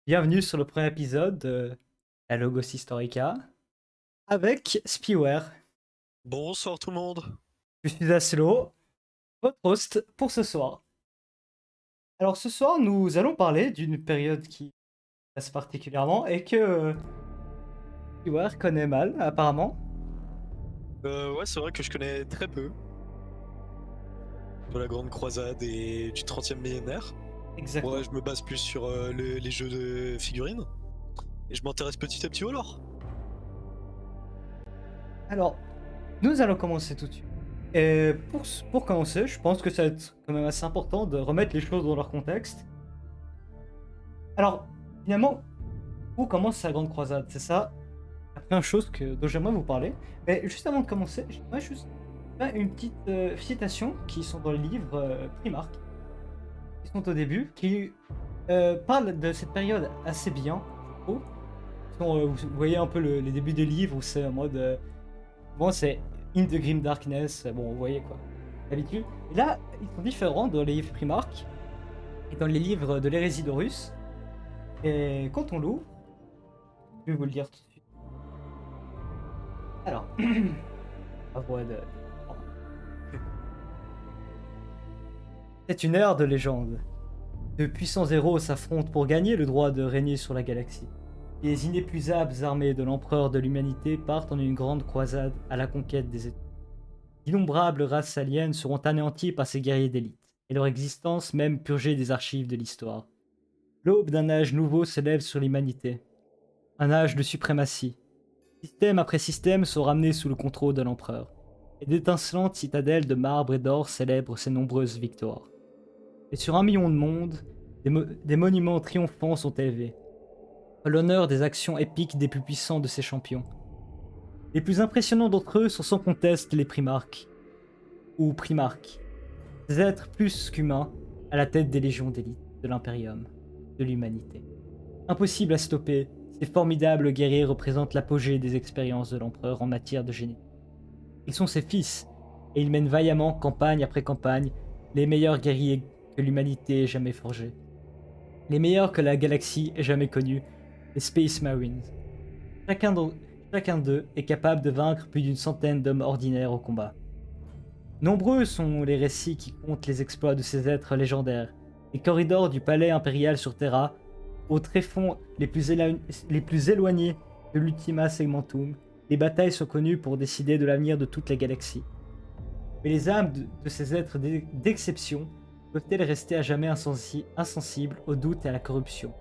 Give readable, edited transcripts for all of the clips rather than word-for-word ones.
Bienvenue sur le premier épisode de la Logos Historica avec Spiware. Bonsoir tout le monde. Je suis Aslo, votre host pour ce soir. Alors ce soir, nous allons parler d'une période qui passe particulièrement et que Spiware connaît mal, apparemment. Ouais, c'est vrai que je connais très peu de la Grande Croisade et du 30e millénaire. Moi, Exactement. je me base plus sur les jeux de figurines et je m'intéresse petit à petit au lore. Alors, nous allons commencer tout de suite. Et pour commencer, je pense que ça va être quand même assez important de remettre les choses dans leur contexte. Alors, finalement, où commence la Grande Croisade? C'est ça la première chose dont j'aimerais vous parler. Mais juste avant de commencer, j'aimerais juste faire une petite citation qui sont dans le livre Primark, qui sont au début, qui parlent de cette période assez bien. je trouve. Vous voyez un peu les débuts des livres où c'est en mode. Bon, c'est In the Grim Darkness, bon, vous voyez quoi, d'habitude. Et là, ils sont différents dans les livres Primark et dans les livres de l'hérésie d'Horus. Et quand on l'ouvre, je vais vous le dire tout de suite. Alors, à voix de. C'est une ère de légende. De puissants héros s'affrontent pour gagner le droit de régner sur la galaxie. Les inépuisables armées de l'empereur de l'humanité partent en une grande croisade à la conquête des étoiles. D'innombrables races aliens seront anéanties par ces guerriers d'élite, et leur existence même purgée des archives de l'histoire. L'aube d'un âge nouveau s'élève sur l'humanité. Un âge de suprématie. Système après système sont ramenés sous le contrôle de l'empereur. Et d'étincelantes citadelles de marbre et d'or célèbrent ces nombreuses victoires. Et sur 1 million de mondes, des monuments triomphants sont élevés, à l'honneur des actions épiques des plus puissants de ces champions. Les plus impressionnants d'entre eux sont sans conteste les primarques, ou primarques, des êtres plus qu'humains à la tête des légions d'élite de l'impérium, de l'humanité. Impossible à stopper, ces formidables guerriers représentent l'apogée des expériences de l'empereur en matière de génie. Ils sont ses fils, et ils mènent vaillamment, campagne après campagne, les meilleurs guerriers que l'humanité ait jamais forgés. Les meilleurs que la galaxie ait jamais connus, les Space Marines. Chacun d'en- Chacun d'eux est capable de vaincre plus d'une centaine d'hommes ordinaires au combat. Nombreux sont les récits qui comptent les exploits de ces êtres légendaires. Les corridors du palais impérial sur Terra, aux tréfonds les plus éloignés de l'Ultima Segmentum, les batailles sont connues pour décider de l'avenir de toute la galaxie. Mais les âmes de ces êtres d'exception peuvent-elles rester à jamais insensibles au doute et à la corruption?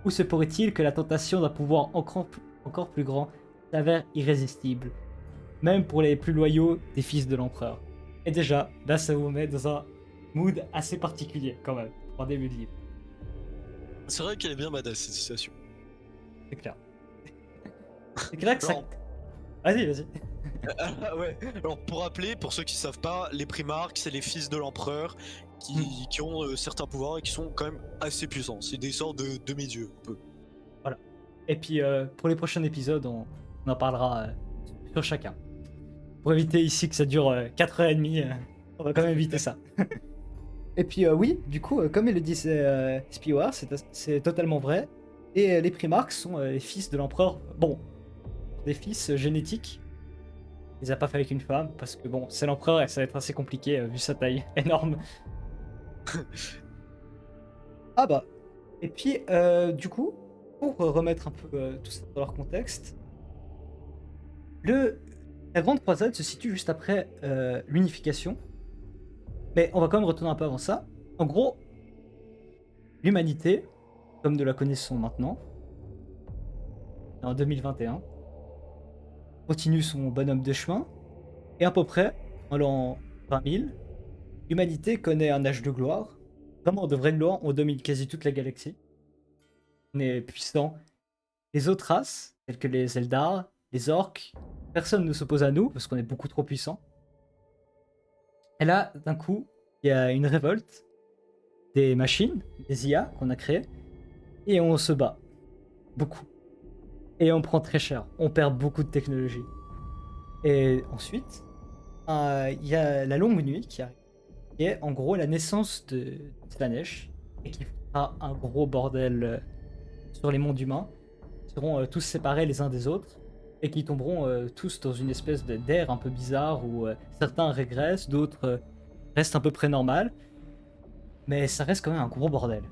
Ou se pourrait-il que la tentation d'un pouvoir encore plus grand s'avère irrésistible, même pour les plus loyaux des fils de l'empereur? Et déjà, là ça vous met dans un mood assez particulier quand même, pour un début de livre, C'est vrai qu'elle est bien badass cette citation. c'est clair. C'est clair que ça... Alors, Vas-y. ouais. Alors pour rappeler, pour ceux qui savent pas, les primarques, c'est les fils de l'empereur qui ont certains pouvoirs et qui sont quand même assez puissants. C'est des sortes de demi-dieux, un peu. Voilà. Et puis pour les prochains épisodes, on en parlera sur chacun. Pour éviter ici que ça dure 4h30, on va quand même éviter ça. Et puis oui, du coup, comme il le disait Spiwar, c'est totalement vrai. Et les Primarques sont les fils de l'empereur. Bon, des fils génétiques. Il les a pas fait avec une femme, parce que bon, c'est l'empereur et ça va être assez compliqué vu sa taille énorme. Ah bah. Et puis, du coup, pour remettre un peu tout ça dans leur contexte, le, la Grande Croisade se situe juste après l'unification. Mais on va quand même retourner un peu avant ça. En gros, l'humanité, comme nous la connaissons maintenant, en 2021, continue son bonhomme de chemin, et à peu près, en l'an 20 000, l'humanité connaît un âge de gloire, vraiment de vraie gloire, on domine quasi toute la galaxie. On est puissant. Les autres races, telles que les Eldar, les orques, personne ne s'oppose à nous, parce qu'on est beaucoup trop puissants. Et là, d'un coup, il y a une révolte des machines, des IA qu'on a créées, et on se bat. Beaucoup. Et on prend très cher. On perd beaucoup de technologie. Et ensuite, il y a la longue nuit qui arrive, qui est en gros la naissance de Slanesh, et qui fera un gros bordel. sur les mondes humains seront tous séparés les uns des autres et qui tomberont tous dans une espèce d'air un peu bizarre où certains régressent, d'autres restent à peu près normales, mais ça reste quand même un gros bordel.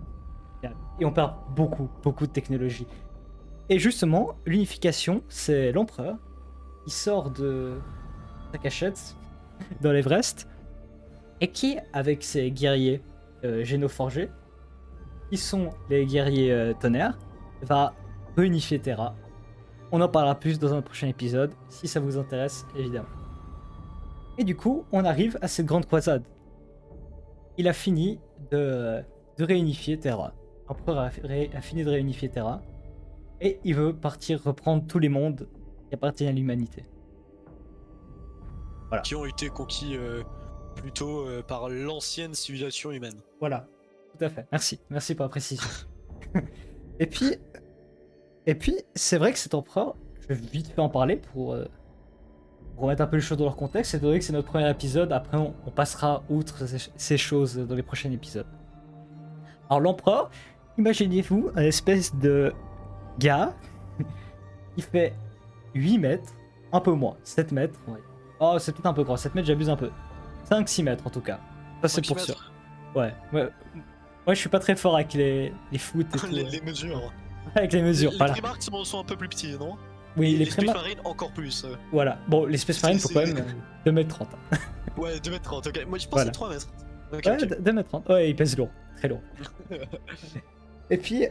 Et on perd beaucoup de technologie. Et justement, l'unification, c'est l'empereur qui sort de sa cachette dans l'Everest et qui, avec ses guerriers génoforgés, qui sont les guerriers tonnerre, va réunifier Terra. On en parlera plus dans un prochain épisode, si ça vous intéresse, évidemment. Et du coup, on arrive à cette grande croisade. Il a fini de réunifier Terra. L'empereur a fini de réunifier Terra. Et il veut partir reprendre tous les mondes qui appartiennent à l'humanité. Voilà. Qui ont été conquis plutôt par l'ancienne civilisation humaine. Voilà, tout à fait. Merci pour la précision. et puis c'est vrai que cet empereur, je vais vite fait en parler pour remettre un peu les choses dans leur contexte. C'est vrai que c'est notre premier épisode, après on passera outre ces choses dans les prochains épisodes. Alors l'empereur, imaginez-vous un espèce de gars qui fait 8 mètres, un peu moins, 7 mètres. Ouais. Oh, c'est peut-être un peu grand, 7 mètres, j'abuse un peu. 5-6 mètres en tout cas. Ça, c'est pour sûr. Ouais. Moi, je suis pas très fort avec les foot et tout. les mesures. Avec les mesures, les voilà. Primarchs sont un peu plus petits, non? Oui, les Space Marines encore plus. Voilà. Bon, les Space Marines, faut quand même 2m30. Hein. Ouais, 2m30, ok. Moi, je pense voilà. à 3 mètres. Okay, ouais, 2m30. Ouais, il pèse lourd. Très lourd. Et puis,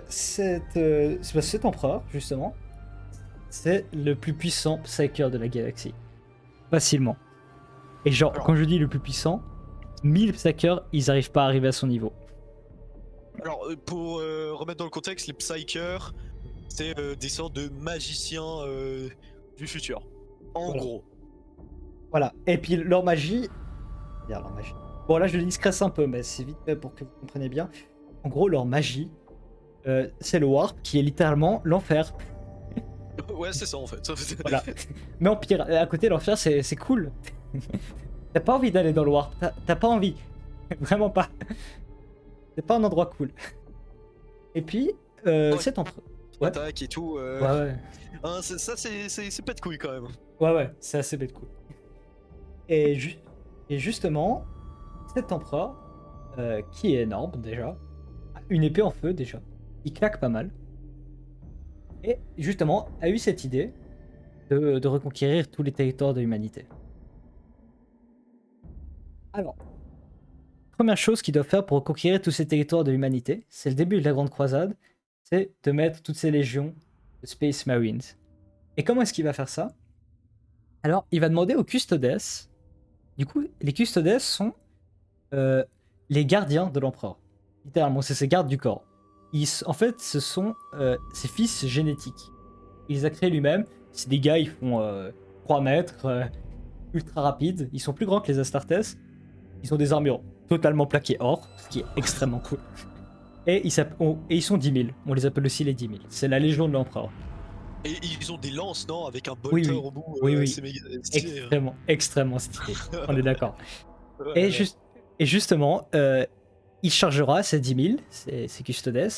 cet empereur, justement, c'est le plus puissant Psyker de la galaxie. Facilement. Et genre, quand je dis le plus puissant, 1000 Psykers, ils arrivent pas à arriver à son niveau. Alors, pour remettre dans le contexte, les Psykers, c'est des sortes de magiciens du futur. En gros. Voilà. Et puis, leur magie... Bon, là, je le discrète un peu, mais c'est vite fait pour que vous compreniez bien. En gros, leur magie, c'est le Warp, qui est littéralement l'enfer. Ouais, c'est ça en fait. Voilà. Mais en pire, à côté, l'enfer, c'est cool. T'as pas envie d'aller dans le Warp, t'as pas envie. Vraiment pas. C'est pas un endroit cool. Et puis, cet empereur... Ouais. Attaque et tout. Ouais. Hein, ça, c'est pas de couilles quand même. Ouais, c'est assez bête cool. Et justement, cet empereur, qui est énorme déjà, a une épée en feu déjà, il claque pas mal, et justement a eu cette idée de reconquérir tous les territoires de l'humanité. Alors, première chose qu'il doit faire pour reconquérir tous ces territoires de l'humanité, c'est le début de la Grande Croisade, c'est de mettre toutes ces légions de Space Marines. Et comment est-ce qu'il va faire ça? Alors, il va demander aux Custodes. Du coup, les Custodes sont les gardiens de l'empereur. Littéralement, c'est ses gardes du corps. En fait, ce sont ses fils génétiques. Il les a créés lui-même. C'est des gars, ils font 3 mètres, ultra rapides. Ils sont plus grands que les Astartes. Ils ont des armures totalement plaquées or, ce qui est extrêmement cool. Et ils sont 10 000. On les appelle aussi les 10 000. C'est la légion de l'empereur. Et ils ont des lances, non? Avec un bolter au bout. Oui. C'est méga stylé. Extrêmement stylé. On est d'accord. Et justement, il chargera ces 10 000, ces Custodes,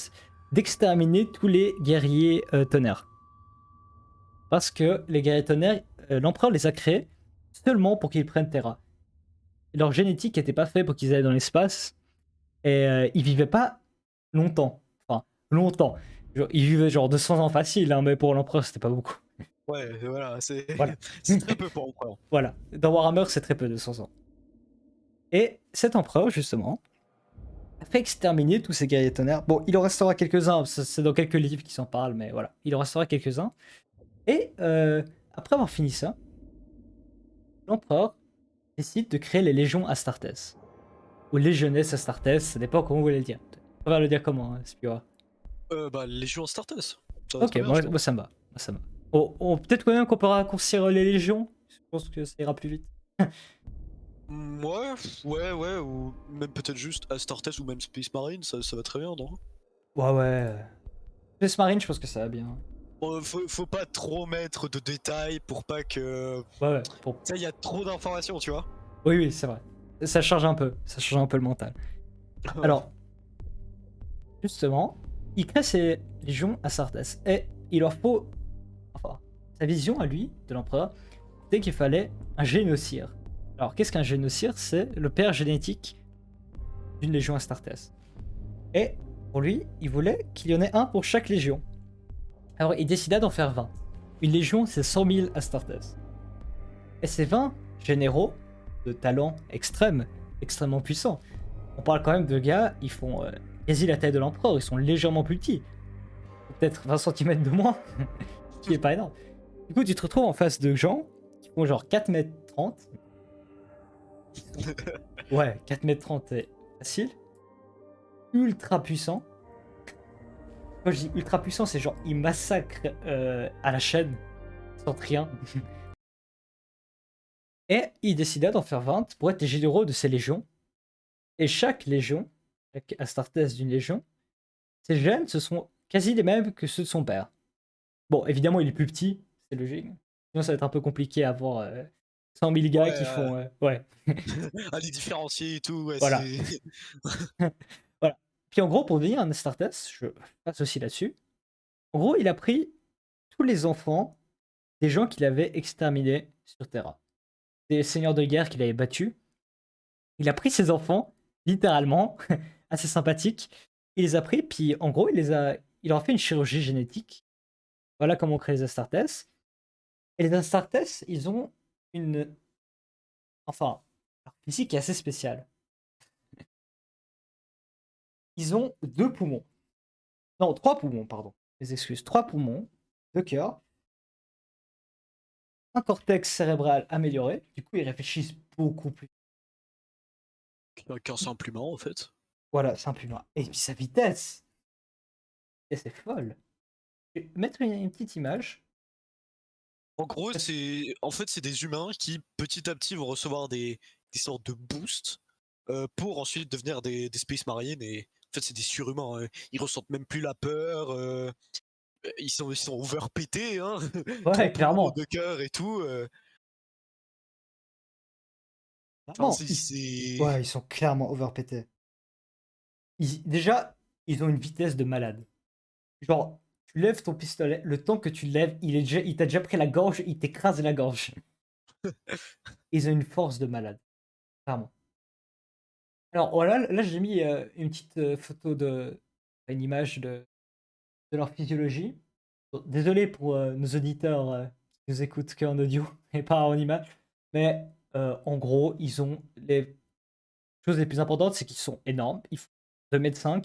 d'exterminer tous les guerriers tonnerres. Parce que les guerriers tonnerres, l'empereur les a créés seulement pour qu'ils prennent Terra. Leur génétique n'était pas faite pour qu'ils aillent dans l'espace. Et ils vivaient pas longtemps. Enfin, longtemps. Ils vivaient genre 200 ans facile, hein, mais pour l'empereur, c'était pas beaucoup. Ouais, voilà, c'est voilà. très peu pour l'empereur. Voilà. Dans Warhammer, c'est très peu, 200 ans. Et cet empereur, justement, a fait exterminer tous ces guerriers tonnerres. Bon, il en restera quelques-uns, c'est dans quelques livres qui s'en parlent, mais voilà, il en restera quelques-uns. Et après avoir fini ça, l'empereur décide de créer les légions Astartes. Ou Legiones Astartes, ça dépend comment vous voulez le dire. On va le dire comment, Spiora. Bah, Légion Astartes. Ok, moi ça me va. Peut-être quand même qu'on peut raccourcir les légions. Je pense que ça ira plus vite. Ouais, ou même peut-être juste Astartes ou même Space Marine, ça va très bien, non? Ouais. Space Marine, je pense que ça va bien. Faut pas trop mettre de détails pour pas que... Ouais. Ça, y a trop d'informations, tu vois. Oui, c'est vrai. Ça change un peu le mental. Alors, justement, il crée ses légions Astartes. Et il leur faut. Enfin, sa vision à lui, de l'empereur, c'était qu'il fallait un génocide. Alors, qu'est-ce qu'un génocide? C'est le père génétique d'une légion Astartes. Et pour lui, il voulait qu'il y en ait un pour chaque légion. Alors, il décida d'en faire 20. Une légion, c'est 100 000 Astartes. Et ces 20 généraux de talent extrême, extrêmement puissants. On parle quand même de gars, ils font quasi la taille de l'empereur, ils sont légèrement plus petits. Peut-être 20 cm de moins, ce qui est pas énorme. Du coup, tu te retrouves en face de gens qui font genre 4,30 m. Ouais, 4,30 m, c'est facile. Ultra puissant. Quand je dis ultra puissant, c'est genre ils massacrent à la chaîne sans rien. Et il décida d'en faire 20 pour être les généraux de ces légions. Et chaque légion, chaque Astartes d'une légion, ses gènes, ce sont quasi les mêmes que ceux de son père. Bon, évidemment, il est plus petit, c'est logique. Sinon, ça va être un peu compliqué à avoir 100 000 gars Ouais, qui font. Ouais, à les différencier et tout, ouais, voilà. c'est. Voilà. Puis en gros, pour devenir un Astartes, je passe aussi là-dessus. En gros, il a pris tous les enfants des gens qu'il avait exterminés sur Terra. Des seigneurs de guerre qu'il avait battus. Il a pris ses enfants, littéralement, assez sympathique. Il les a pris, puis en gros, il leur a fait une chirurgie génétique. Voilà comment on crée les Astartes. Et les Astartes, ils ont une. Enfin, leur physique est assez spéciale. Ils ont 2 poumons. Non, 3 poumons, pardon. Les excuses. 3 poumons, 2 cœurs, un cortex cérébral amélioré. Du coup, ils réfléchissent beaucoup plus. Qu'un simple humain en fait. Voilà, c'est un plus loin. Et puis sa vitesse. Et c'est folle. Je vais mettre une petite image. En gros, c'est des humains qui petit à petit vont recevoir des sortes de boosts pour ensuite devenir des Space Marines et en fait c'est des surhumains. Ils ressentent même plus la peur. Ils sont overpétés, hein. Ouais, 3 poumons, clairement. 2 cœurs et tout. Enfin, Clairement. Ouais, ils sont clairement overpétés. Déjà, ils ont une vitesse de malade. Genre, tu lèves ton pistolet, le temps que tu le lèves, il t'a déjà pris la gorge, il t'écrase la gorge. Ils ont une force de malade, clairement. Alors voilà, là j'ai mis une petite photo une image de leur physiologie. Bon, désolé pour nos auditeurs qui nous écoutent qu'en audio et pas en image, mais en gros, ils ont les choses les plus importantes, c'est qu'ils sont énormes. Ils font 2,5 m.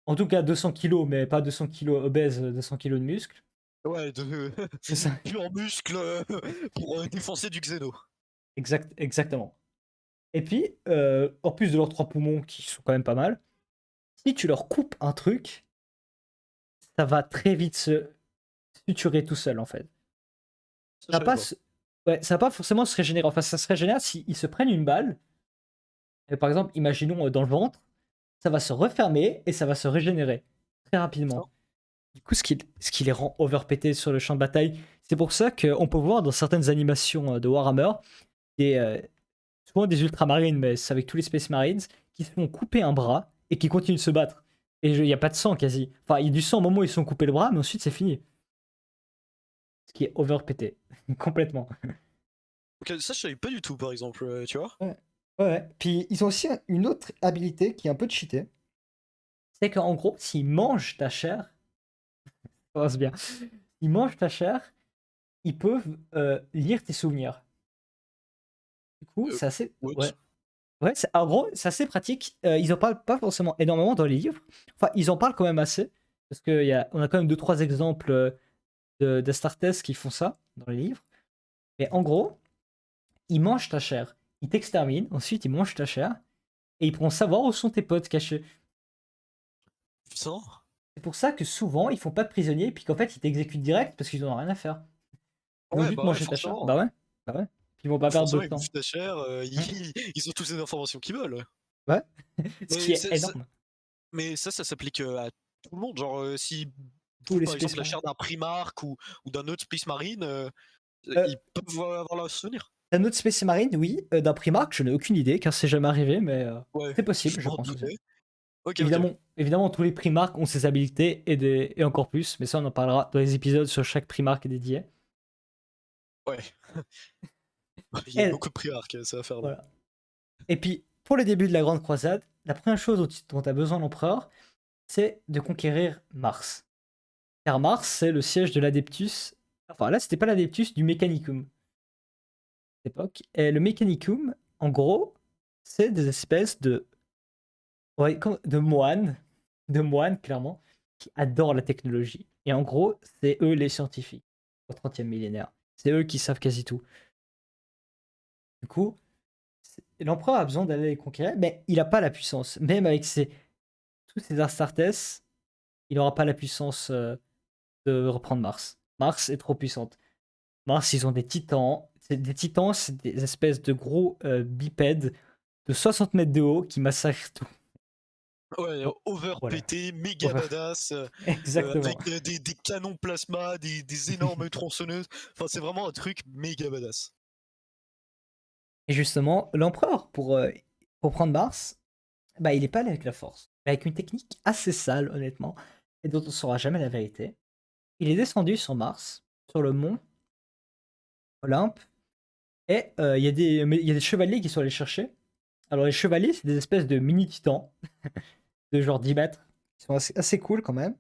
En tout cas 200 kilos, mais pas 200 kilos obèses, 200 kilos de muscles. Ouais, C'est ça. pur muscle pour défoncer du Xeno. Exactement. Et puis, en plus de leurs 3 poumons qui sont quand même pas mal, si tu leur coupes un truc, ça va très vite se suturer tout seul en fait. Ça, Ça je va savais pas, pas. ouais, ça va pas forcément se régénérer. Enfin, ça se régénère s'ils se prennent une balle. Et par exemple, imaginons dans le ventre, ça va se refermer et ça va se régénérer très Ça. rapidement. Du coup, ce qui les rend overpétés sur le champ de bataille, c'est pour ça qu'on peut voir dans certaines animations de Warhammer des, souvent des ultramarines, mais c'est avec tous les Space Marines, qui se font couper un bras et qui continuent de se battre. Et il n'y a pas de sang quasi. Enfin, il y a du sang au moment où ils se sont coupés le bras, mais ensuite c'est fini. Ce qui est overpété. Complètement. Ok, ça, je savais pas du tout, par exemple, tu vois. Ouais. Ouais. Puis ils ont aussi une autre habilité qui est un peu cheatée. C'est qu'en gros, s'ils mangent ta chair, ça passe bien. S'ils mangent ta chair, ils peuvent lire tes souvenirs. Du coup, Euh, c'est assez. what? Ouais. Ouais, en gros, c'est assez pratique. Ils en parlent pas forcément énormément dans les livres. Enfin, ils en parlent quand même assez. Parce qu'on a quand même 2-3 exemples d'Astartes qui font ça dans les livres. Mais en gros, ils mangent ta chair. Ils t'exterminent, ensuite ils mangent ta chair. Et ils pourront savoir où sont tes potes cachés. Putain. C'est pour ça que souvent, ils font pas de prisonniers, puis qu'en fait, ils t'exécutent direct parce qu'ils en ont rien à faire. Ils vont Ouais, juste bah ouais, manger ta chair. forcément. Bah ouais. Bah ouais. Puis ils vont pas perdre de Forcément, ils temps. bouffent ta chair, Hein. ils ont toutes les informations qu'ils veulent. Ouais. Ce qui Mais, est énorme. mais ça s'applique à tout le monde. Genre, si Tous bouffent les par exemple Space la Marines. chair d'un Primarch ou d'un autre Space Marine, Euh, ils peuvent avoir leur souvenir. Un autre Space Marine, oui. D'un Primarch, je n'ai aucune idée, car c'est jamais arrivé, mais Ouais, c'est je possible, je m'en pense aussi. doutais. Ok, ok. Évidemment, tous les primarques ont ses habilités et encore plus, mais ça, on en parlera dans les épisodes sur chaque primarque dédié. Ouais. Il y a Et, beaucoup de priarques, ça va faire long. voilà. Et puis, pour le début de la Grande Croisade, la première chose dont tu as besoin l'empereur, c'est de conquérir Mars. Car Mars, c'est le siège de l'Adeptus. Enfin, là, c'était pas l'Adeptus, du Mechanicum à l'époque. Et le Mechanicum, en gros, c'est des espèces de, ouais, de moines, clairement, qui adorent la technologie. Et en gros, c'est eux les scientifiques au 30e millénaire. C'est eux qui savent quasi tout. Du coup, l'empereur a besoin d'aller les conquérir, mais il n'a pas la puissance. Même avec tous ses Astartes, il n'aura pas la puissance de reprendre Mars. Mars est trop puissante. Mars, ils ont des titans. Des titans, c'est des espèces de gros bipèdes de 60 mètres de haut qui massacrent tout. Ouais, Bon, over voilà. pété, méga Over. badass, Exactement. avec des canons plasma, des énormes tronçonneuses. Enfin, c'est vraiment un truc méga badass. Et justement, l'empereur, pour prendre Mars, bah, il n'est pas allé avec la force. Mais avec une technique assez sale, honnêtement, et dont on ne saura jamais la vérité. Il est descendu sur Mars, sur le mont Olympe, et il y a des chevaliers qui sont allés chercher. Alors, les chevaliers, c'est des espèces de mini-titans, de genre 10 mètres, qui sont assez cool quand même.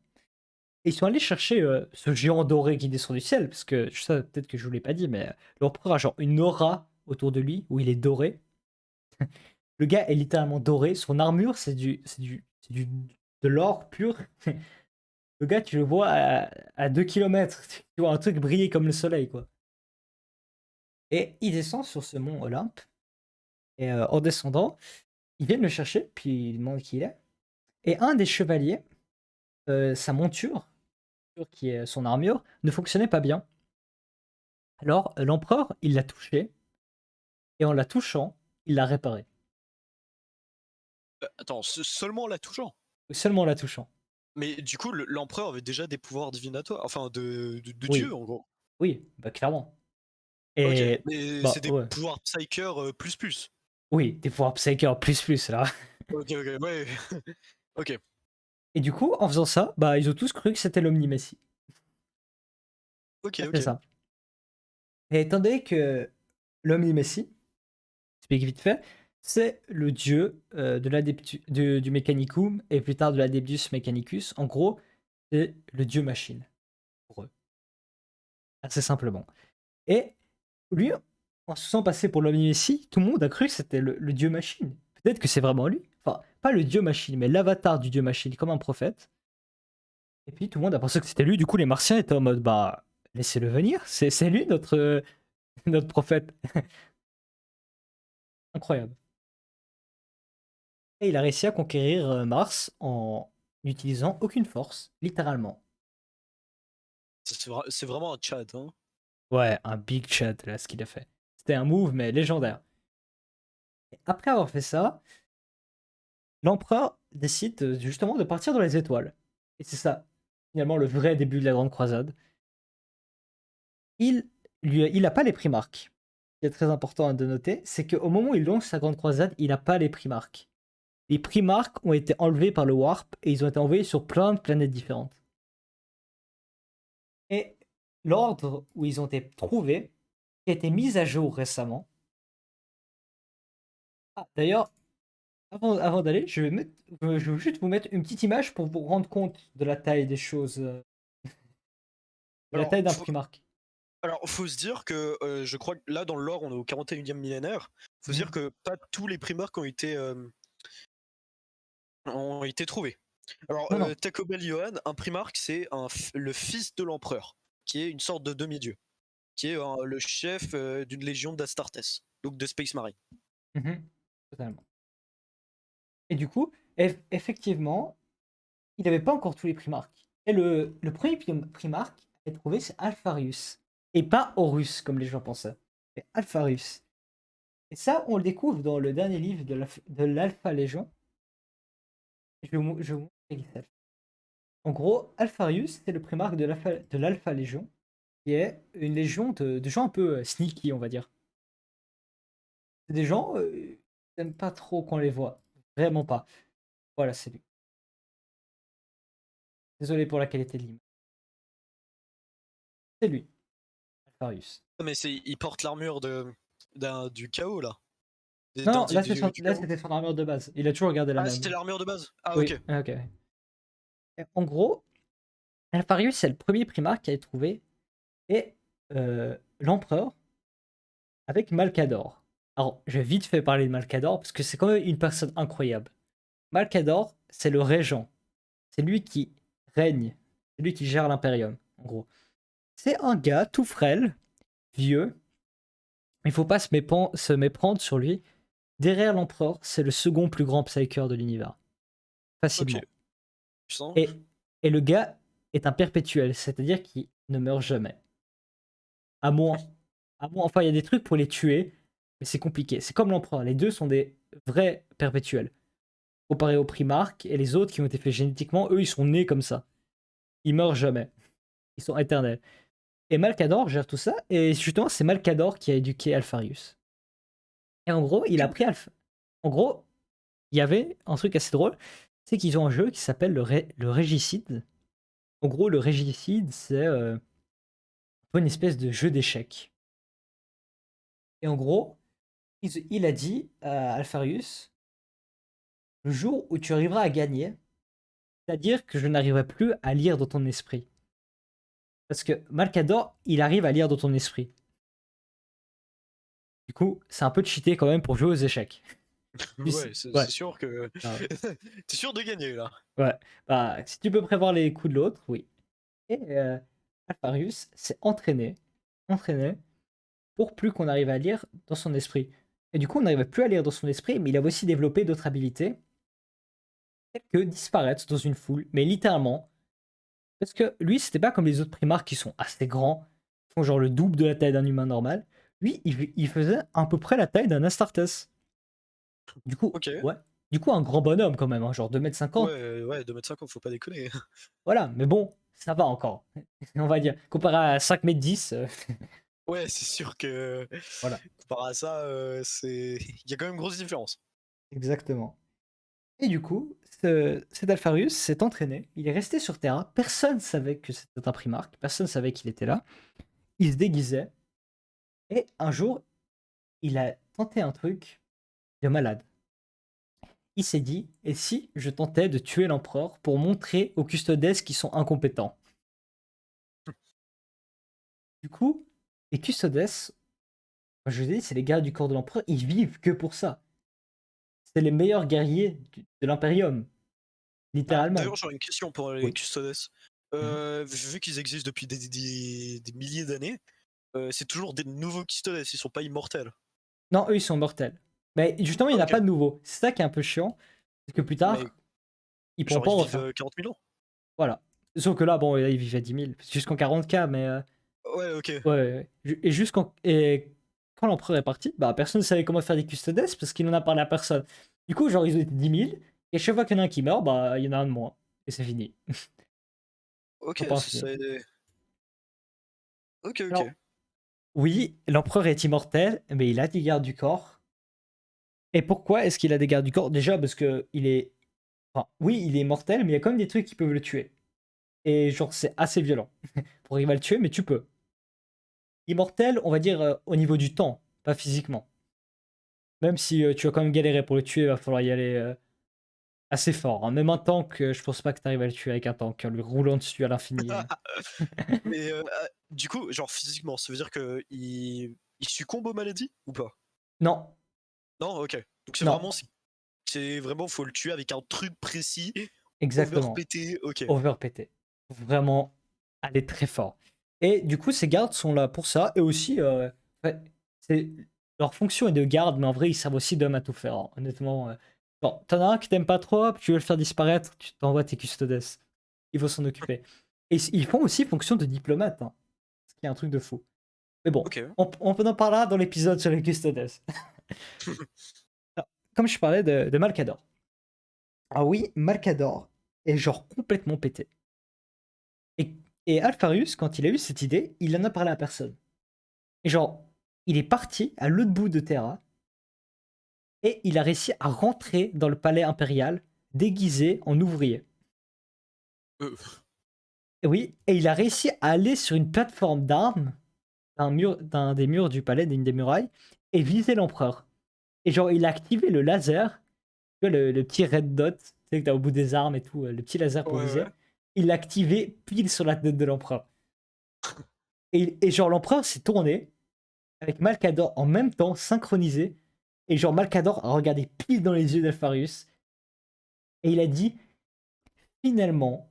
Et ils sont allés chercher ce géant doré qui descend du ciel, parce que ça, peut-être que je vous l'ai pas dit, mais l'empereur a genre une aura autour de lui où il est doré. Le gars est littéralement doré. Son armure, de l'or pur. Le gars, tu le vois à 2 km. Tu vois un truc briller comme le soleil, quoi. Et il descend sur ce mont Olympe. Et en descendant, ils viennent le chercher, puis ils demandent qui il est. Et un des chevaliers, sa monture, qui est son armure, ne fonctionnait pas bien. Alors, l'empereur, il l'a touché, et en la touchant, il l'a réparé. Attends, seulement en la touchant. Seulement en la touchant. Mais du coup, l'empereur avait déjà des pouvoirs divinatoires, enfin de Dieu Oui, en gros. oui, bah clairement. Ok, Et, mais c'est bah des ouais. pouvoirs psyker plus. Oui, des pouvoirs Psyker plus là. Ok, ok, ouais. Ok, Et du coup, en faisant ça, bah ils ont tous cru que c'était l'Omni-Messie. ok, C'est ok. ça. Et étant donné que l'Omni-Messie, explique vite fait, c'est le dieu du Mechanicum et plus tard de l'Adeptus Mechanicus. En gros, c'est le dieu machine pour eux. Assez simplement. Et lui, en se faisant passer pour l'Omni-Messie, tout le monde a cru que c'était le dieu machine. Peut-être que c'est vraiment lui. Enfin, pas le dieu machine, mais l'avatar du dieu machine, comme un prophète. Et puis tout le monde a pensé que c'était lui. Du coup, les Martiens étaient en mode bah laissez-le venir. C'est lui notre prophète. Incroyable. Et il a réussi à conquérir Mars en n'utilisant aucune force, littéralement. C'est vraiment un chat, hein. Ouais, un big chat là, ce qu'il a fait. C'était un move, mais légendaire. Et après avoir fait ça, l'empereur décide justement de partir dans les étoiles. Et c'est ça, finalement, le vrai début de la Grande Croisade. Il n'a pas les primarques. Ce qui est très important de noter, c'est qu'au moment où il lance sa Grande Croisade, il n'a pas les primarques. Les primarques ont été enlevés par le Warp et ils ont été envoyés sur plein de planètes différentes. Et l'ordre où ils ont été trouvés, qui a été mis à jour récemment. Ah, d'ailleurs, avant d'aller, je vais juste vous mettre une petite image pour vous rendre compte de la taille des choses, de la Alors, taille d'un primarque. faut se dire que je crois que là dans le lore, on est au 41e millénaire. Faut se dire Mhm. que pas tous les primarques ont été trouvés. Alors, Non, non. Taco Bell Johan, un primarque, c'est le fils de l'empereur, qui est une sorte de demi-dieu, qui est le chef d'une légion d'Astartes, donc de Space Marine. Mhm. Totalement. Et du coup, effectivement, il n'avait pas encore tous les primarques. Et le premier primarque à être trouvé, c'est Alpharius. Et pas Horus, comme les gens pensaient. C'est Alpharius. Et ça, on le découvre dans le dernier livre de l'Alpha Légion. Je vais vous montrer qui c'est. En gros, Alpharius, c'est le primarque de l'Alpha Légion, qui est une légion de gens un peu sneaky, on va dire. C'est des gens qui n'aiment pas trop qu'on les voit. Vraiment pas. Voilà, c'est lui. Désolé pour la qualité de l'image. C'est lui, Alpharius. Mais il porte l'armure du chaos là. Non, D'un non, là, dieu du là, chaos. c'était son armure de base. Il a toujours gardé la Ah, c'était même. l'armure de base. Ah, Oui, ok. ok. Et en gros, Alpharius, c'est le premier primarque qui a été trouvé. Et l'empereur avec Malcador. Alors, je vais vite fait parler de Malcador parce que c'est quand même une personne incroyable. Malcador, c'est le régent. C'est lui qui règne. C'est lui qui gère l'Imperium, en gros. C'est un gars tout frêle, vieux. Il faut pas se méprendre sur lui. Derrière l'empereur, c'est le second plus grand psyker de l'univers. Ok. Facilement. Putain. Et, et le gars est un perpétuel, c'est-à-dire qu'il ne meurt jamais. À moins, enfin, il y a des trucs pour les tuer, mais c'est compliqué. C'est comme l'empereur. Les deux sont des vrais perpétuels. Comparé aux primarques et les autres qui ont été faits génétiquement, eux, ils sont nés comme ça. Ils meurent jamais. Ils sont éternels. Et Malcador gère tout ça, et justement, c'est Malcador qui a éduqué Alpharius. Et en gros, il a pris Alpha. En gros, il y avait un truc assez drôle, c'est qu'ils ont un jeu qui s'appelle le Régicide. En gros, le Régicide, c'est un peu une espèce de jeu d'échecs. Et en gros, il a dit à Alpharius, le jour où tu arriveras à gagner, c'est-à-dire que je n'arriverai plus à lire dans ton esprit. Parce que Malcador, il arrive à lire dans ton esprit. Du coup, c'est un peu cheaté quand même pour jouer aux échecs. Ouais, c'est Ouais. sûr que. Ah ouais. T'es sûr de gagner là. Ouais. Bah, si tu peux prévoir les coups de l'autre, oui. Et Alpharius s'est entraîné pour plus qu'on arrive à lire dans son esprit. Et du coup, on n'arrivait plus à lire dans son esprit, mais il avait aussi développé d'autres habilités, telles que disparaître dans une foule, mais littéralement. Parce que lui, c'était pas comme les autres primarques qui sont assez grands, qui font genre le double de la taille d'un humain normal. Lui, il faisait à peu près la taille d'un Astartes. Du coup, Ok. ouais. Du coup, un grand bonhomme quand même, hein, genre 2,50 m. Ouais, 2,50 m, faut pas déconner. Voilà, mais bon, ça va encore. On va dire. Comparé à 5,10 m, Ouais, c'est sûr que. voilà. Comparé à ça, c'est. Il y a quand même une grosse différence. Exactement. Et du coup, cet Alpharius s'est entraîné. Il est resté sur Terra. Personne savait que c'était un primarque. Personne savait qu'il était là. Il se déguisait. Et un jour, il a tenté un truc de malade. Il s'est dit, et si je tentais de tuer l'empereur pour montrer aux custodes qu'ils sont incompétents? Du coup, les custodes, je vous ai dit, c'est les gars du corps de l'empereur, ils vivent que pour ça. C'est les meilleurs guerriers de l'Imperium, Ah, littéralement. d'ailleurs, j'aurais une question pour les Oui. custodes. Mhm. Vu qu'ils existent depuis des milliers d'années, c'est toujours des nouveaux custodes, ils sont pas immortels. Non, eux, ils sont mortels. Mais justement, il Ah, n'y en a ok. pas de nouveau. C'est ça qui est un peu chiant. C'est que plus Mais tard, ils pourront genre, pas ils en vivent refaire. 40 000 ans. Voilà. Sauf que là, bon, ils vivent à 10 000. Jusqu'en 40K, mais. Ouais, ok. Ouais. Et quand l'empereur est parti, bah, personne ne savait comment faire des custodes parce qu'il n'en a parlé à personne. Du coup, genre, ils ont été 10 000. Et chaque fois qu'il y en a un qui meurt, bah, il y en a un de moins. Et c'est fini. Ok, Pas fini. Ok, ok. Alors, oui, l'empereur est immortel, mais il a des gardes du corps. Et pourquoi est-ce qu'il a des gardes du corps? Déjà, parce que il est. Enfin, oui, il est mortel, mais il y a quand même des trucs qui peuvent le tuer. Et genre, c'est assez violent pour arriver à le tuer, mais tu peux. Immortel, on va dire au niveau du temps, pas physiquement. Même si tu vas quand même galérer pour le tuer, il va falloir y aller assez fort, hein. Même un tank, je pense pas que tu arrives à le tuer avec un tank, en lui roulant dessus à l'infini. Mais du coup, genre physiquement, ça veut dire que il succombe aux maladies ou pas? Non, Non, ok. Donc non, c'est vraiment, faut le tuer avec un truc précis, exactement. overpété, ok. Overpété. Faut vraiment aller très fort. Et du coup, ces gardes sont là pour ça. Et aussi, ouais, c'est... leur fonction est de garde, mais en vrai, ils servent aussi d'homme à tout faire, hein. Honnêtement, bon, t'en as un qui t'aime pas trop, puis tu veux le faire disparaître, tu t'envoies tes custodes. Il faut s'en occuper. Et ils font aussi fonction de diplomate, hein, ce qui est un truc de fou. Mais bon, Ok. on en parlera dans l'épisode sur les custodes. Alors, comme je parlais de Malcador. Ah oui, Malcador est genre complètement pété. Et, et Alpharius, quand il a eu cette idée, il en a parlé à personne. Et genre, il est parti à l'autre bout de Terra et il a réussi à rentrer dans le palais impérial déguisé en ouvrier. Euh, oui, et il a réussi à aller sur une plateforme d'armes d'un des murs du palais, d'une des murailles, et viser l'empereur. Et genre, il a activé le laser, tu vois, le petit red dot, tu sais, que t'as au bout des armes et tout, le petit laser pour Ouais, ouais. viser. Il l'a activé pile sur la tête de l'empereur. Et genre, l'empereur s'est tourné avec Malcador en même temps, synchronisé. Et genre, Malcador a regardé pile dans les yeux d'Alpharius. Et il a dit, finalement,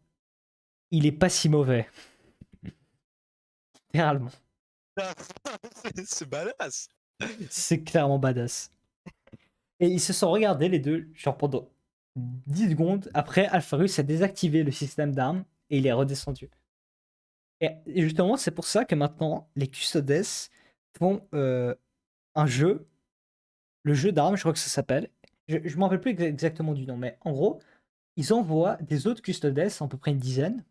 il est pas si mauvais. Littéralement. C'est badass. C'est clairement badass. Et ils se sont regardés les deux, genre pendant 10 secondes. Après, Alpharius a désactivé le système d'armes et il est redescendu. Et justement, c'est pour ça que maintenant, les Custodes font un jeu, le jeu d'armes, je crois que ça s'appelle. Je ne me rappelle plus exactement du nom, mais en gros, ils envoient des autres Custodes, à peu près une dizaine,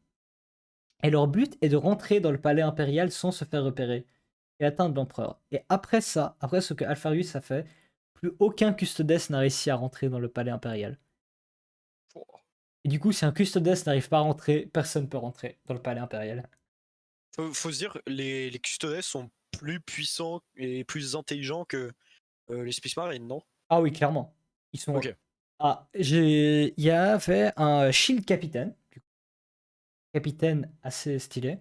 et leur but est de rentrer dans le palais impérial sans se faire repérer et atteindre l'empereur. Et après ça, après ce que Alpharius a fait, plus aucun Custodes n'a réussi à rentrer dans le palais impérial. Et du coup, si un Custodes n'arrive pas à rentrer, personne ne peut rentrer dans le palais impérial. Faut se dire, les custodes sont plus puissants et plus intelligents que les Space Marines, non? Ah oui, clairement. Ils sont. Ok. Ah, il y avait un Shield Capitaine, capitaine assez stylé,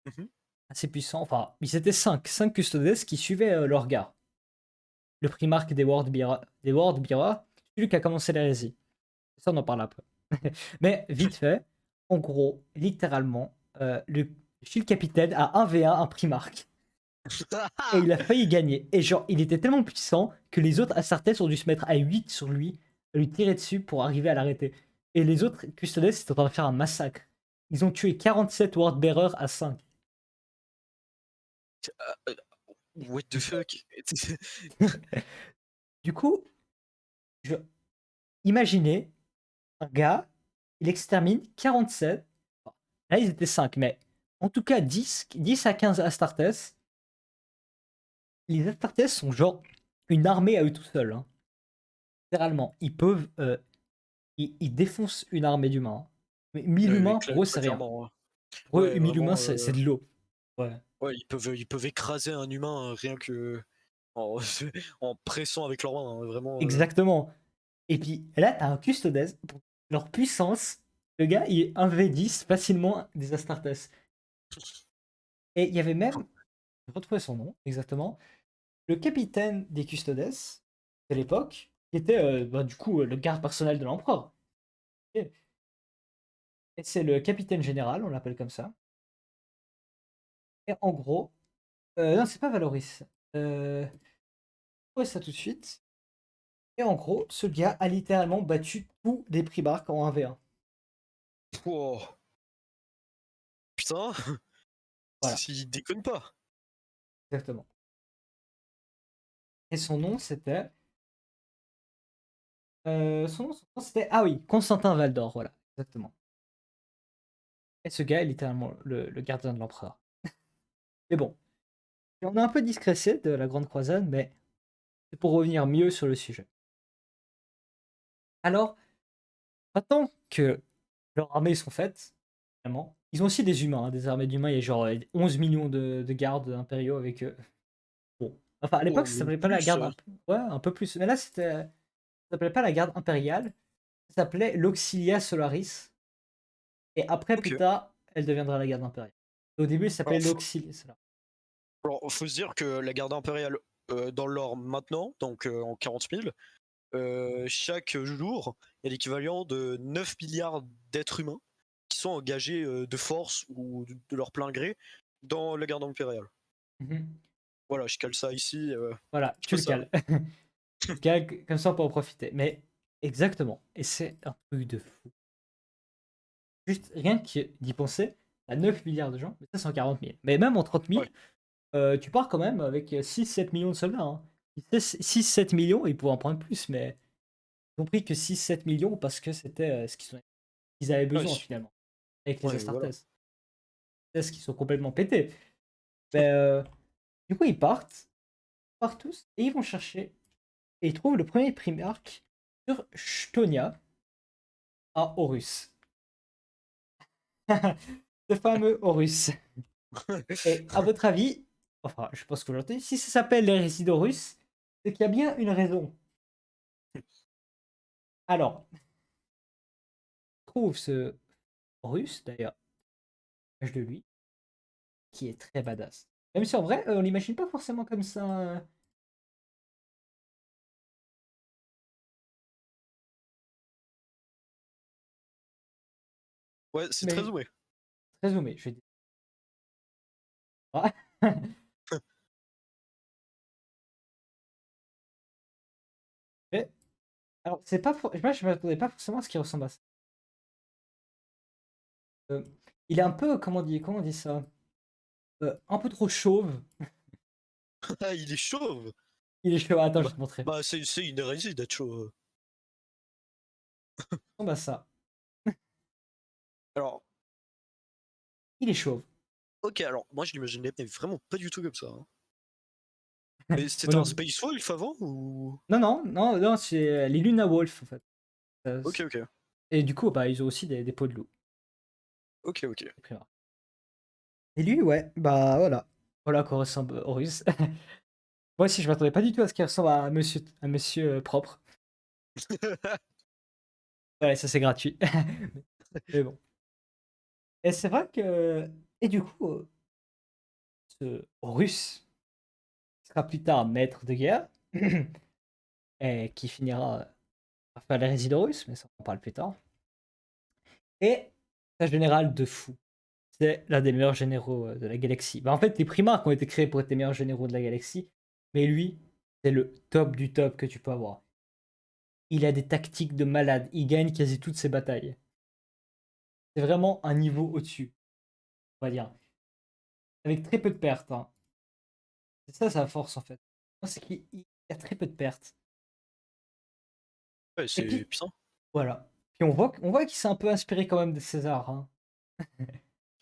Mhm. assez puissant. Enfin, ils étaient 5 Custodes qui suivaient leur gars. Le primarque des World Bira, celui qui a commencé l'hérésie. Ça, on en parle après. Mais vite fait, en gros, littéralement, le Shield Capitaine a 1v1 un primarque. Et il a failli gagner. Et genre, il était tellement puissant que les autres Astartes ont dû se mettre à 8 sur lui, à lui tirer dessus pour arriver à l'arrêter. Et les autres Custodes étaient en train de faire un massacre. Ils ont tué 47 Wordbearers à 5. What the fuck? Du coup, je... imaginez un gars, il extermine 47. Là, ils étaient 5, mais en tout cas 10 à 15 Astartes. Les Astartes sont genre une armée à eux tout seuls, hein. Littéralement, ils peuvent. Ils défoncent une armée d'humains, hein. Mais 1000 humains, pour eux, c'est rien. Clairement. Pour eux, Ouais, 1000 humains, vraiment. c'est de l'eau. Ouais. Ouais, ils peuvent écraser un humain rien que en, en pressant avec leurs mains, hein, vraiment. Exactement. Et puis là, t'as un Custodes. Pour leur puissance, le gars, il est 1v10 facilement des Astartes. Et il y avait même, je retrouver son nom exactement, le capitaine des Custodes de l'époque, qui était du coup le garde personnel de l'empereur. Et c'est le capitaine général, on l'appelle comme ça. Et en gros, non, c'est pas Valoris. Je vais ça tout de suite. Et en gros, ce gars a littéralement battu tous les primarques en 1v1. Wow. Putain, Voilà, il déconne pas. exactement. Et son nom, c'était. Son nom, c'était. Ah oui, Constantin Valdor, voilà, exactement. Et ce gars est littéralement le gardien de l'empereur. Mais bon, on a un peu discrécé de la Grande Croisade, mais c'est pour revenir mieux sur le sujet. Alors, maintenant que leurs armées sont faites, finalement, ils ont aussi des humains, hein, des armées d'humains. Il y a genre 11 millions de gardes impériaux avec eux. Bon. Enfin, à l'époque, Oh, ça même s'appelait pas la plus. garde. Ouais, un peu plus. Mais là, ça s'appelait pas la garde impériale. Ça s'appelait l'Auxilia Solaris. Et après, plus Ok. tard, elle deviendra la garde impériale. Au début, ça s'appelait Alors, l'Auxilia Solaris. faut se dire que la garde impériale, dans l'or maintenant, donc en 40 000, chaque jour, il y a l'équivalent de 9 milliards d'êtres humains qui sont engagés de force ou de leur plein gré dans la garde impériale. Mhm. Voilà, je cale ça ici. Voilà, Je tu peux le ça. cales. Tu le cales comme ça pour en profiter. Mais exactement. Et c'est un truc de fou. Juste rien que d'y penser, à 9 milliards de gens, mais ça, c'est en 40 000. Mais même en 30 000, Ouais. tu pars quand même avec 6-7 millions de soldats, hein. 6-7 millions, ils pourraient en prendre plus, mais ils ont pris que 6-7 millions parce que c'était ce qu'ils avaient Ouais, besoin finalement, avec les ouais, Astartes. voilà. C'est ce qui sont complètement pétés. Mais, du coup, ils partent tous, et ils vont chercher, et ils trouvent le premier primarque sur Chtonia, à Horus. Ce fameux Horus. Et à votre avis, enfin, je pense qu'aujourd'hui, si ça s'appelle les résidus russes, c'est qu'il y a bien une raison. Alors, je trouve ce Horus, d'ailleurs, l'image de lui, qui est très badass. Même si en vrai, on l'imagine pas forcément comme ça. Ouais, c'est très Mais zoomé. très zoomé, je vais dire. Ah. Mais, alors, c'est pas moi, je m'attendais pas forcément à ce qu'il ressemble à ça. Euh, il est un peu, comment on dit ça? Un peu trop chauve. Ah, il est chauve. Il est chauve. Attends, je Bah, vais te montrer. bah c'est une hérésie d'être chauve. Il ressemble à ça. Alors, Il est chauve. ok, alors moi je l'imaginais mais vraiment pas du tout comme ça, hein. Mais Moi c'était non un plus. Space Wolf avant ou? Non, non, non, non, c'est les Luna Wolf en fait. Ok, ok. Et du coup, bah, ils ont aussi des peaux de loup. Ok, ok. Les primaires. Et lui, ouais, bah voilà. Voilà à quoi ressemble Horus. Moi aussi, je m'attendais pas du tout à ce qu'il ressemble à monsieur propre. Ouais, ça c'est gratuit. Mais bon. Et c'est vrai que. Et du coup, ce Horus sera plus tard maître de guerre. Et qui finira par faire les résidus russes, mais ça on en parle plus tard. Et c'est un général de fou. C'est l'un des meilleurs généraux de la galaxie. Bah, en fait, les Primarques ont été créés pour être les meilleurs généraux de la galaxie, mais lui, c'est le top du top que tu peux avoir. Il a des tactiques de malade, il gagne quasi toutes ses batailles. C'est vraiment un niveau au-dessus, on va dire. Avec très peu de pertes, hein. C'est ça sa force en fait. C'est qu'il a très peu de pertes. Ouais, Et c'est puis, puissant. voilà. Puis on voit qu'il s'est un peu inspiré quand même de César, hein.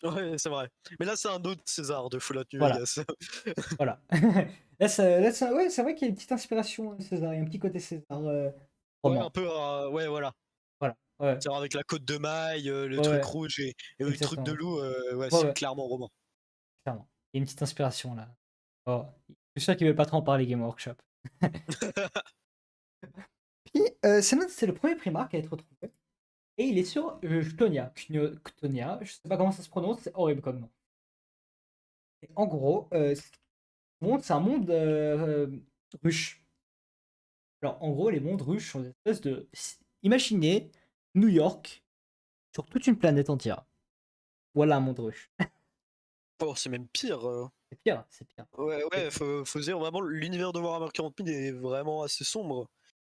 Ouais, c'est vrai. Mais là, c'est un autre César de Fallout New Voilà, Vegas. voilà. Ouais, c'est vrai qu'il y a une petite inspiration César, il y a un petit côté César Ouais, un roman. peu, ouais, voilà. Voilà, ouais, C'est avec la côte de maille, le ouais, truc ouais, rouge et le truc de exactement. loup, ouais, Ouais, c'est ouais, clairement roman. clairement. Il y a une petite inspiration là. Oh, je suis sûr qu'il ne veut pas trop en parler Game Workshop. Puis, c'est le premier Primark à être retrouvé. Et il est sur Ctonia. Ctonia, je sais pas comment ça se prononce, c'est horrible comme nom. Et en gros, c'est un monde ruche. Alors, en gros, les mondes ruches sont des espèces de. Imaginez New York sur toute une planète entière. Voilà un monde ruche. Oh, c'est même pire. C'est pire, c'est pire. Ouais, Et- ouais, faut dire vraiment, l'univers de Warhammer 40 000 est vraiment assez sombre.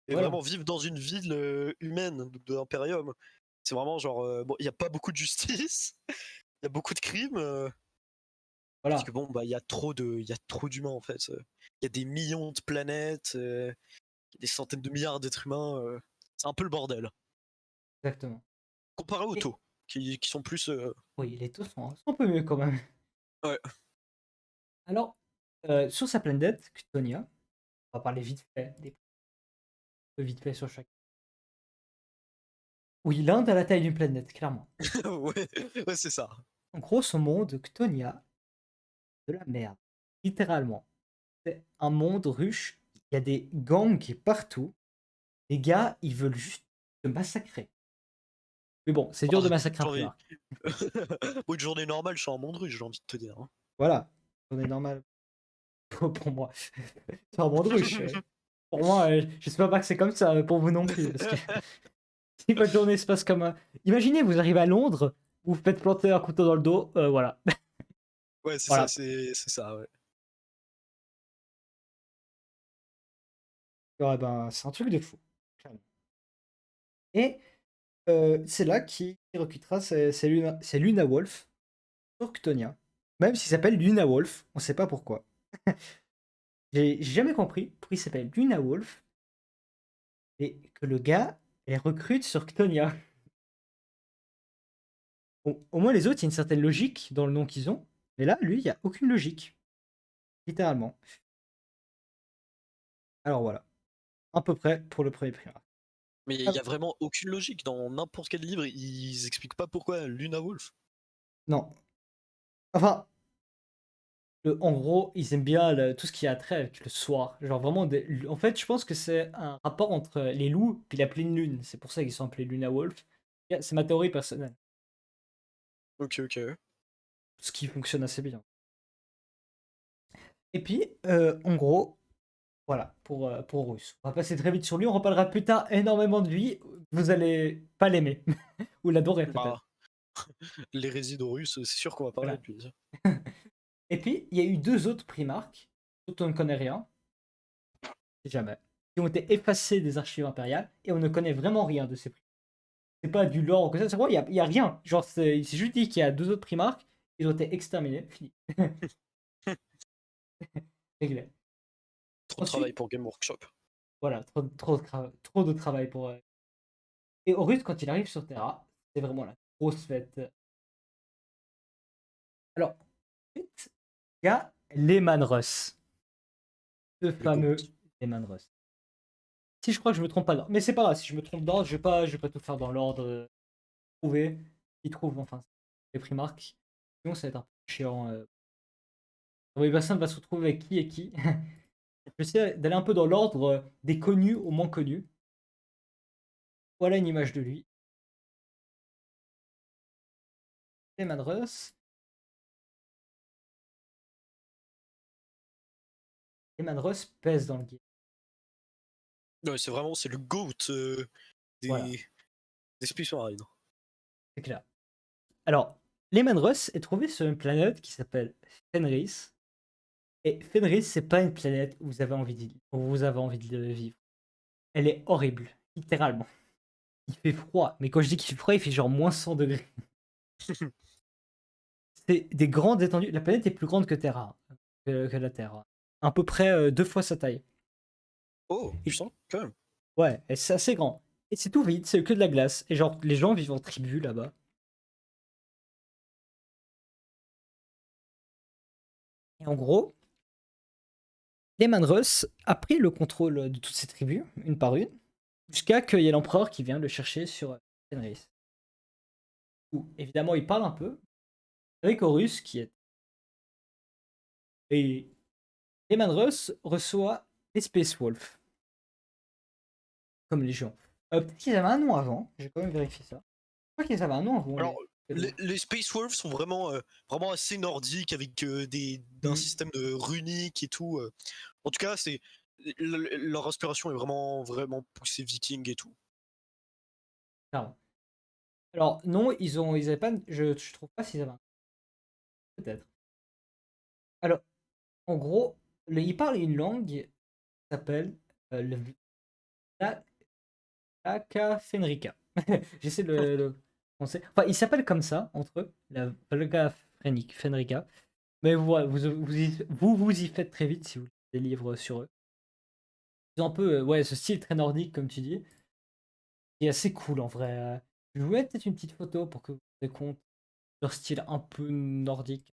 Et Voilà, vraiment vivre dans une ville humaine de l'Imperium, c'est vraiment genre, bon, il n'y a pas beaucoup de justice, il y a beaucoup de crimes, parce voilà, que bon, bah, il y a trop d'humains en fait. Il y a des millions de planètes, des centaines de milliards d'êtres humains, c'est un peu le bordel. exactement. Comparé aux Et taux, qui sont plus. oui, les taux sont un peu mieux quand même. Ouais. Alors, sur sa planète, Ctonia, on va parler vite fait, vite fait sur chaque. Oui, l'Inde a la taille d'une planète, clairement. Ouais, ouais, c'est ça. En gros, ce monde, Ctonia, de la merde. Littéralement. C'est un monde ruche. Il y a des gangs partout. Les gars, ils veulent juste te massacrer. Mais bon, c'est dur Oh, de massacrer un j'ai envie. primarque. Bon, une journée normale, je suis en monde russe, j'ai envie de te dire, hein. Voilà. On est normal pour moi. C'est un monde ruche. Pour moi, je sais pas que c'est comme ça pour vous non plus. Parce que si votre journée se passe comme. Imaginez, vous arrivez à Londres, vous vous faites planter un couteau dans le dos. Voilà. Ouais, c'est ça, Voilà. c'est ça, ouais. Ouais, ben, c'est un truc de fou. Clairement. Et c'est là qui recrutera, c'est Luna Wolf sur Ctonia. Même s'il s'appelle Luna Wolf, on sait pas pourquoi. J'ai jamais compris pourquoi il s'appelle Luna Wolf et que le gars les recrute sur Ctonia. Au moins les autres, il y a une certaine logique dans le nom qu'ils ont, mais là, lui, il n'y a aucune logique, littéralement. Alors voilà, à peu près pour le premier primaire. Mais il Ah, y a vraiment aucune logique dans n'importe quel livre, ils expliquent pas pourquoi Luna Wolf. non, Enfin, en gros, ils aiment bien tout ce qui a trait avec le soir. Genre vraiment, en fait, je pense que c'est un rapport entre les loups et la pleine lune. C'est pour ça qu'ils sont appelés Luna Wolf. C'est ma théorie personnelle. Ok, ok. Ce qui fonctionne assez bien. Et puis, en gros, voilà, pour Russe. On va passer très vite sur lui. On reparlera plus tard énormément de lui. Vous allez pas l'aimer. Ou l'adorer peut-être. Bah, l'hérésie d'Horus, c'est sûr qu'on va parler Voilà. de lui. Et puis, il y a eu deux autres primarques, dont on ne connaît rien, si jamais, qui ont été effacés des archives impériales, et on ne connaît vraiment rien de ces primarques. C'est pas du lore ou que ça, c'est vrai, il y a rien. Genre, c'est juste dit qu'il y a deux autres primarques, ils ont été exterminés, fini. Réglé. Trop de travail Ensuite, pour Game Workshop. voilà, trop de travail pour. Et Horus, quand il arrive sur Terra, c'est vraiment la grosse fête. Alors, ensuite, il y a Lehman Russ. Ce Le GOAT. fameux Lehman Russ. Si je crois que je me trompe pas d'ordre. Mais c'est pas grave, si je me trompe d'ordre, je vais pas tout faire dans l'ordre. Trouver. Qui trouve, enfin, les primarques. Sinon, ça va être un peu chiant. Oui, personne va se retrouver avec qui et qui. Je vais essayer d'aller un peu dans l'ordre des connus aux moins connus. Voilà une image de lui. Lehman Russ. Lehman Russ pèse dans le game. Ouais, c'est vraiment c'est le GOAT Voilà, des, des Space Marines. c'est clair. Alors, Lehman Russ est trouvé sur une planète qui s'appelle Fenris. Et Fenris, c'est pas une planète où vous avez envie de vivre. Elle est horrible, littéralement. Il fait froid, mais quand je dis qu'il fait froid, il fait genre moins 100 degrés. C'est des grandes étendues. La planète est plus grande que Terra, que la Terre. À peu près deux fois sa taille. Oh, Et- putain, quand même. ouais, et c'est assez grand. Et c'est tout vide, c'est que de la glace. Et genre, les gens vivent en tribu là-bas. Et en gros, Lehman Russ a pris le contrôle de toutes ces tribus, une par une, jusqu'à qu'il y ait l'empereur qui vient le chercher sur Fenris. Où, évidemment, il parle un peu avec Horus, qui est. Et Lehman Russ reçoit les Space Wolves comme légion. Peut-être qu'ils avaient un nom avant, j'ai quand même vérifié ça. Je crois qu'ils avaient un nom avant. Alors, les Space Wolves sont vraiment, vraiment assez nordiques avec d'un Mhm. système de runique et tout. En tout cas, leur inspiration est vraiment, vraiment poussée viking et tout. Clairement. Alors, non, ils avaient pas. Je trouve pas s'ils avaient un. Peut-être. Alors, en gros, ils parlent une langue qui s'appelle le La- Laka Fenrika. J'essaie de le prononcer. Enfin, ils s'appellent comme ça, entre eux, la Volga Fenrika. Mais vous y faites très vite si vous lisez des livres sur eux. Ils ont un peu ouais, ce style très nordique, comme tu dis, qui est assez cool en vrai. Je vais vous mettre peut-être une petite photo pour que vous vous ayez compte de leur style un peu nordique.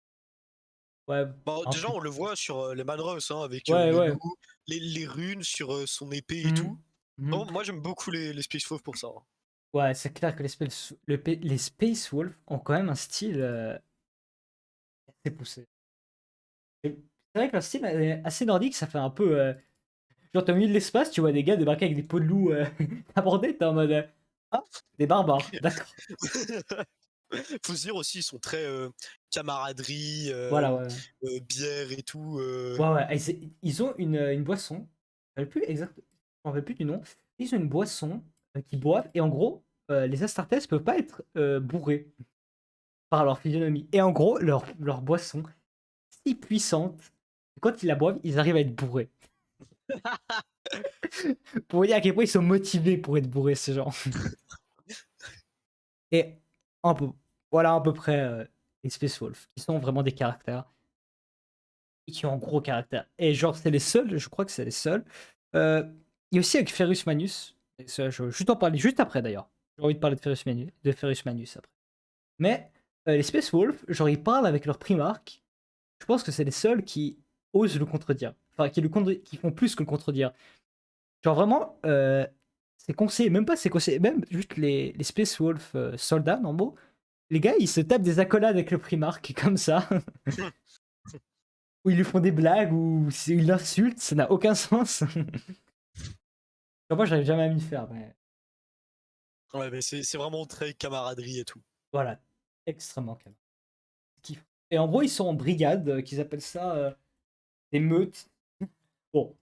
Ouais, Bah, un déjà, peu. on le voit sur les Manros, hein, avec Ouais, le ouais. loup, les runes sur son épée et Mhm. tout. Mhm. Non, moi, j'aime beaucoup les Space Wolves pour ça. Hein. Ouais, c'est clair que les Space Wolves ont quand même un style assez poussé. C'est vrai que leur style est assez nordique, ça fait un peu. Genre, t'es au milieu de l'espace, tu vois des gars débarquer avec des peaux de loup abordés, t'es en mode. Ah, des barbares, d'accord. Faut se dire aussi, ils sont très camaraderie, Voilà, ouais. bière et tout. Ouais, ouais. Et ils ont une boisson. Je ne plus exact. Je m'en rappelle plus du nom. Ils ont une boisson qu'ils boivent. Et en gros, les Astartes peuvent pas être bourrés par leur physionomie. Et en gros, leur boisson, si puissante, que quand ils la boivent, ils arrivent à être bourrés. Pour vous dire à quel point ils sont motivés pour être bourrés, ces gens. Et un peu, voilà à peu près les Space Wolves, qui sont vraiment des caractères. Et qui ont un gros caractère. Et genre, c'est les seuls, je crois que c'est les seuls. Il y a aussi avec Ferrus Manus. Et ça, je vais juste en parler juste après d'ailleurs. J'ai envie de parler de Ferrus Manus après. Mais les Space Wolves, genre, ils parlent avec leur primarque. Je pense que c'est les seuls qui osent le contredire. Enfin, qui font plus que le contredire. Genre, vraiment, c'est conseillé, même pas c'est conseillé, même juste les Space Wolves soldats, normaux, les gars, ils se tapent des accolades avec le Primarque, comme ça. Où ils lui font des blagues, ou ils l'insultent, ça n'a aucun sens. Genre, moi, j'arrive jamais à m'y faire, mais Ouais, mais c'est vraiment très camaraderie et tout. voilà, extrêmement calme. Et en gros, ils sont en brigade, qu'ils appellent ça des meutes. Bon,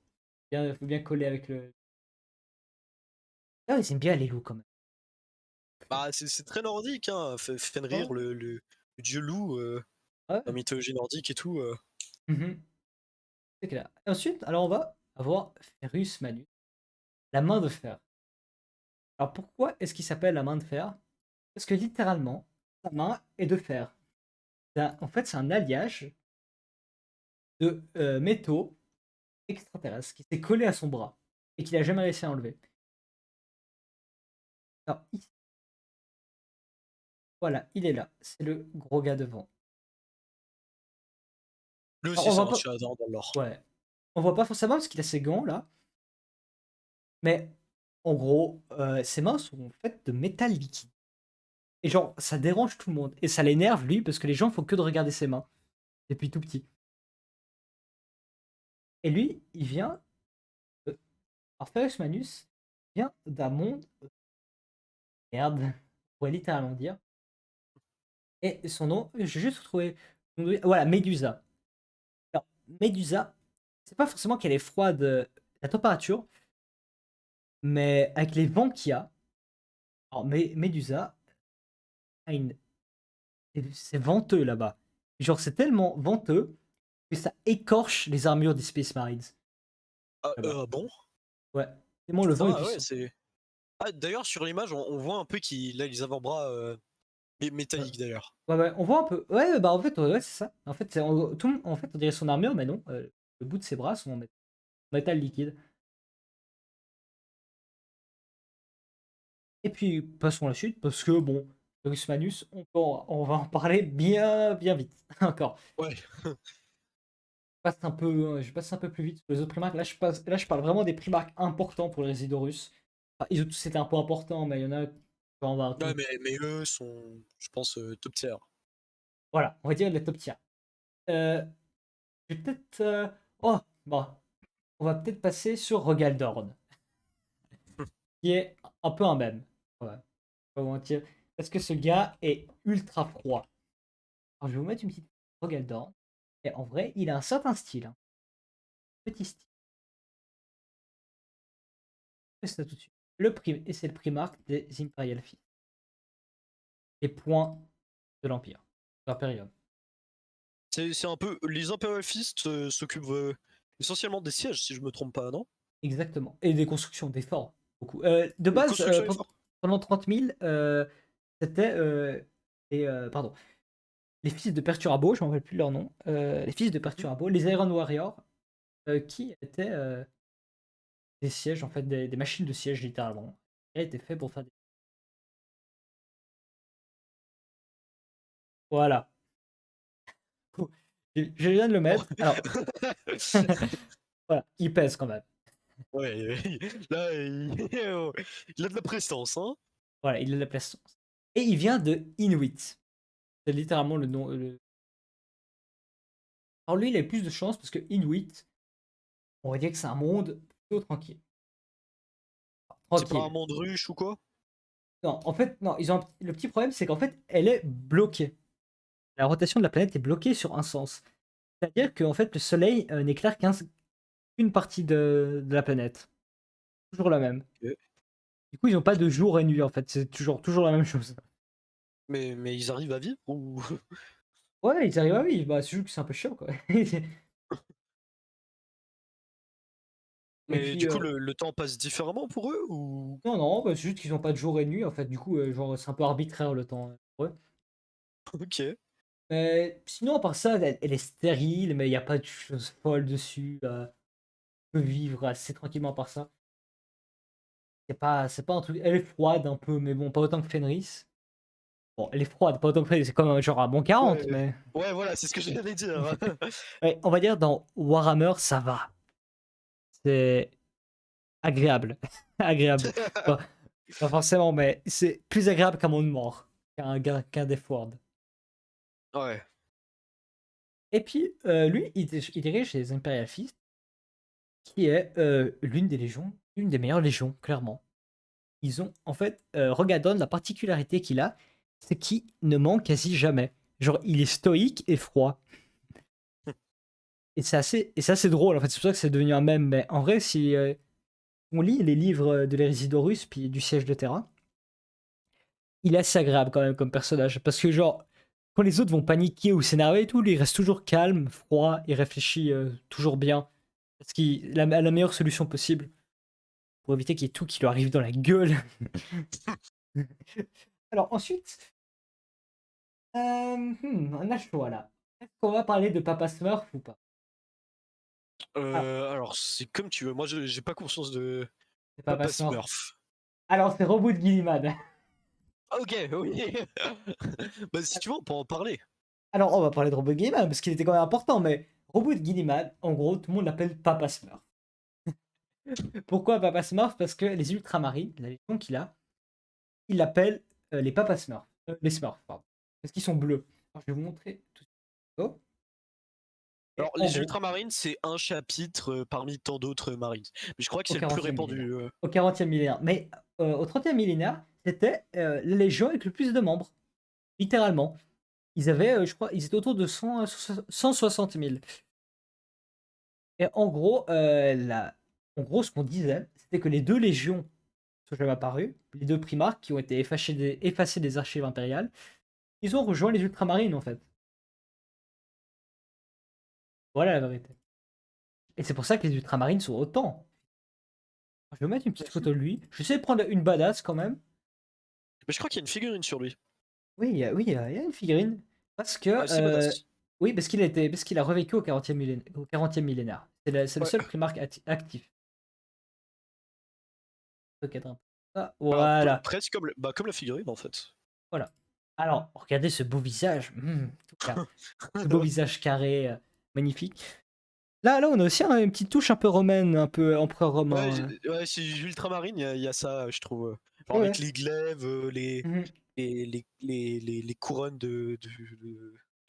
il faut bien coller avec le. Ah, ils aiment bien les loups quand même. Bah, c'est très nordique, hein. Ouais. Fenrir, le dieu loup, Ouais. la mythologie nordique et tout. Mhm. C'est clair. Et ensuite, alors on va avoir Ferus Manus, la main de fer. Alors pourquoi est-ce qu'il s'appelle la main de fer? Parce que littéralement, sa main est de fer. En fait, c'est un alliage de métaux extraterrestres qui s'est collé à son bras et qu'il a jamais réussi à enlever. Alors, ici, voilà, il est là. C'est le gros gars devant. Lui Alors, aussi, on c'est voit un pas. tueur dans l'or. Ouais. On voit pas forcément parce qu'il a ses gants là. Mais en gros, ses mains sont faites de métal liquide. Et genre, ça dérange tout le monde. Et ça l'énerve lui parce que les gens font que de regarder ses mains depuis tout petit. Et lui, il vient. Alors, Ferrus Manus vient d'un monde. Merde, on pourrait littéralement dire. Et son nom, j'ai juste trouvé. Voilà, Médusa. Alors, Médusa, c'est pas forcément qu'elle est froide la température, mais avec les vents qu'il y a. Alors, Médusa a une. C'est venteux là-bas. Genre, c'est tellement venteux que ça écorche les armures des Space Marines Ah, là-bas. bon? Ouais, tellement le vent est Ah ouais, puissant. c'est. Ah, d'ailleurs, sur l'image, on voit un peu qu'il a les avant-bras Ouais. métalliques d'ailleurs. Ouais, ouais, on voit un peu. Ouais, bah en fait, ouais, c'est ça. En fait, en fait, on dirait son armure, mais non. Le bout de ses bras sont en métal liquide. Et puis, passons à la suite, parce que bon, Horus Manus, on va en parler bien, bien vite. Encore. Ouais. Je passe un peu plus vite sur les autres primarques. Là, je parle vraiment des primarques importants pour les Résidorus. Enfin, ils ont tous c'était un peu important, mais il y en a. On va Ouais, mais eux sont, je pense, top tier. voilà, on va dire les top tiers. Euh, je vais peut-être. Oh, bon, on va peut-être passer sur Rogaldorn, qui est un peu un mème. Ouais, pas vous mentir. Parce que ce gars est ultra froid. Alors, je vais vous mettre une petite Rogaldorn. Et en vrai, il a un certain style, hein. Petit style. Et c'est tout de suite. Et c'est le primarque des Imperial Fist. Les points de l'Empire. L'Imperium. C'est un peu. Les Imperial Fist s'occupent essentiellement des sièges, si je me trompe pas, non? Exactement. Et des constructions, des forts. Beaucoup. De base, Construction et fort. pendant 30 000, c'était pardon, les fils de Perturabo, je ne me rappelle plus leur nom. Les fils de Perturabo, les Iron Warriors, qui étaient des sièges, en fait, des machines de siège, littéralement. Qui étaient faits pour faire des. Voilà. Je viens de le Bon. mettre. Alors, voilà, il pèse quand même. Ouais, là, il a de la prestance, hein. Voilà, il a de la place. Et il vient de Inuit. C'est littéralement le nom. Alors lui, il a plus de chance parce que Inuit, on va dire que c'est un monde plutôt tranquille. C'est pas un Tranquille. monde ruche ou quoi? Non, en fait, non, le petit problème, c'est qu'en fait, elle est bloquée. La rotation de la planète est bloquée sur un sens. C'est-à-dire qu'en fait, le Soleil n'éclaire qu'une partie de la planète. Toujours la même. Ok. Du coup, ils n'ont pas de jour et nuit, en fait. C'est toujours la même chose. Mais ils arrivent à vivre ou. Ouais, ils arrivent à vivre. Bah, c'est juste que c'est un peu chiant, quoi. Et Mais puis, du coup, le temps passe différemment pour eux ou. non, non, bah, c'est juste qu'ils n'ont pas de jour et nuit, en fait. Du coup, genre, c'est un peu arbitraire le temps pour eux. Ok. Mais sinon, à part ça, elle est stérile, mais il n'y a pas de choses folles dessus. On peut vivre assez tranquillement par ça. C'est pas un truc. Elle est froide un peu, mais bon, pas autant que Fenris. Bon, elle est froide, pas autant que Fenris. C'est comme genre un bon 40, Ouais, mais. ouais, voilà, c'est ce que j'allais dire. Ouais, on va dire dans Warhammer, ça va. C'est agréable. Agréable. Pas forcément, mais c'est plus agréable qu'un monde mort. qu'un Death Ward. Ouais. Et puis, lui, il dirige les Imperial Fist, qui est l'une des légions, l'une des meilleures légions, clairement. Ils ont, en fait, Rogadon, la particularité qu'il a, c'est qu'il ne ment quasi jamais. Genre, il est stoïque et froid. Et c'est assez drôle, en fait. C'est pour ça que c'est devenu un mème. Mais en vrai, si on lit les livres de l'hérésie d'Horus, puis du siège de Terra, il est assez agréable quand même comme personnage. Parce que, genre, quand les autres vont paniquer ou s'énerver et tout, lui, il reste toujours calme, froid, il réfléchit toujours bien. Parce qu'il a la meilleure solution possible pour éviter qu'il y ait tout qui lui arrive dans la gueule. Alors, ensuite, on a le choix là. Est-ce qu'on va parler de Papa Smurf ou pas? Ah, Alors, c'est comme tu veux. Moi, j'ai pas conscience de c'est Papa Papa Smurf. Smurf. Alors, c'est Robot de Guillimard. Ok, oui. Bah, si tu veux, on peut en parler. Alors, on va parler de Robot de Guillimard parce qu'il était quand même important, mais Robot de Guillimard, en gros, tout le monde l'appelle Papa Smurf. Pourquoi Papa Smurf? Parce que les Ultramarines, la légion qu'il a, il l'appelle les Papa Smurf. Les Smurfs, pardon. Parce qu'ils sont bleus. Alors, je vais vous montrer tout ce qu'il faut. Et Alors, en les gros, ultramarines, c'est un chapitre parmi tant d'autres marines. Mais je crois que au c'est le plus 40e répandu. millénaire. Au 40e millénaire. Mais au 30e millénaire, c'était la légion avec le plus de membres. Littéralement. Ils avaient, je crois, ils étaient autour de 160 000. Et en gros, ce qu'on disait, c'était que les deux légions qui sont jamais apparues, les deux primarques qui ont été effacées des archives impériales, ils ont rejoint les ultramarines en fait. Voilà la vérité. Et c'est pour ça que les ultramarines sont autant. Je vais mettre une petite photo de lui. Je vais essayer de prendre une badass quand même. Mais je crois qu'il y a une figurine sur lui. Oui, il y a une figurine. Parce que, Ouais, c'est badass. oui, parce qu'il a revécu au 40e millénaire. C'est le Ouais. seul primarque actif. Ok, attends. Ah, Bah, voilà. presque comme, bah, comme la figurine en fait. Voilà. Alors, regardez ce beau visage. Tout cas, ce beau visage carré, magnifique. Là, on a aussi une petite touche un peu romaine, un peu empereur Ouais, romain. ouais, c'est ultramarine, il y a ça, je trouve. Genre Ouais, avec ouais. les glaives, Mhm. les couronnes de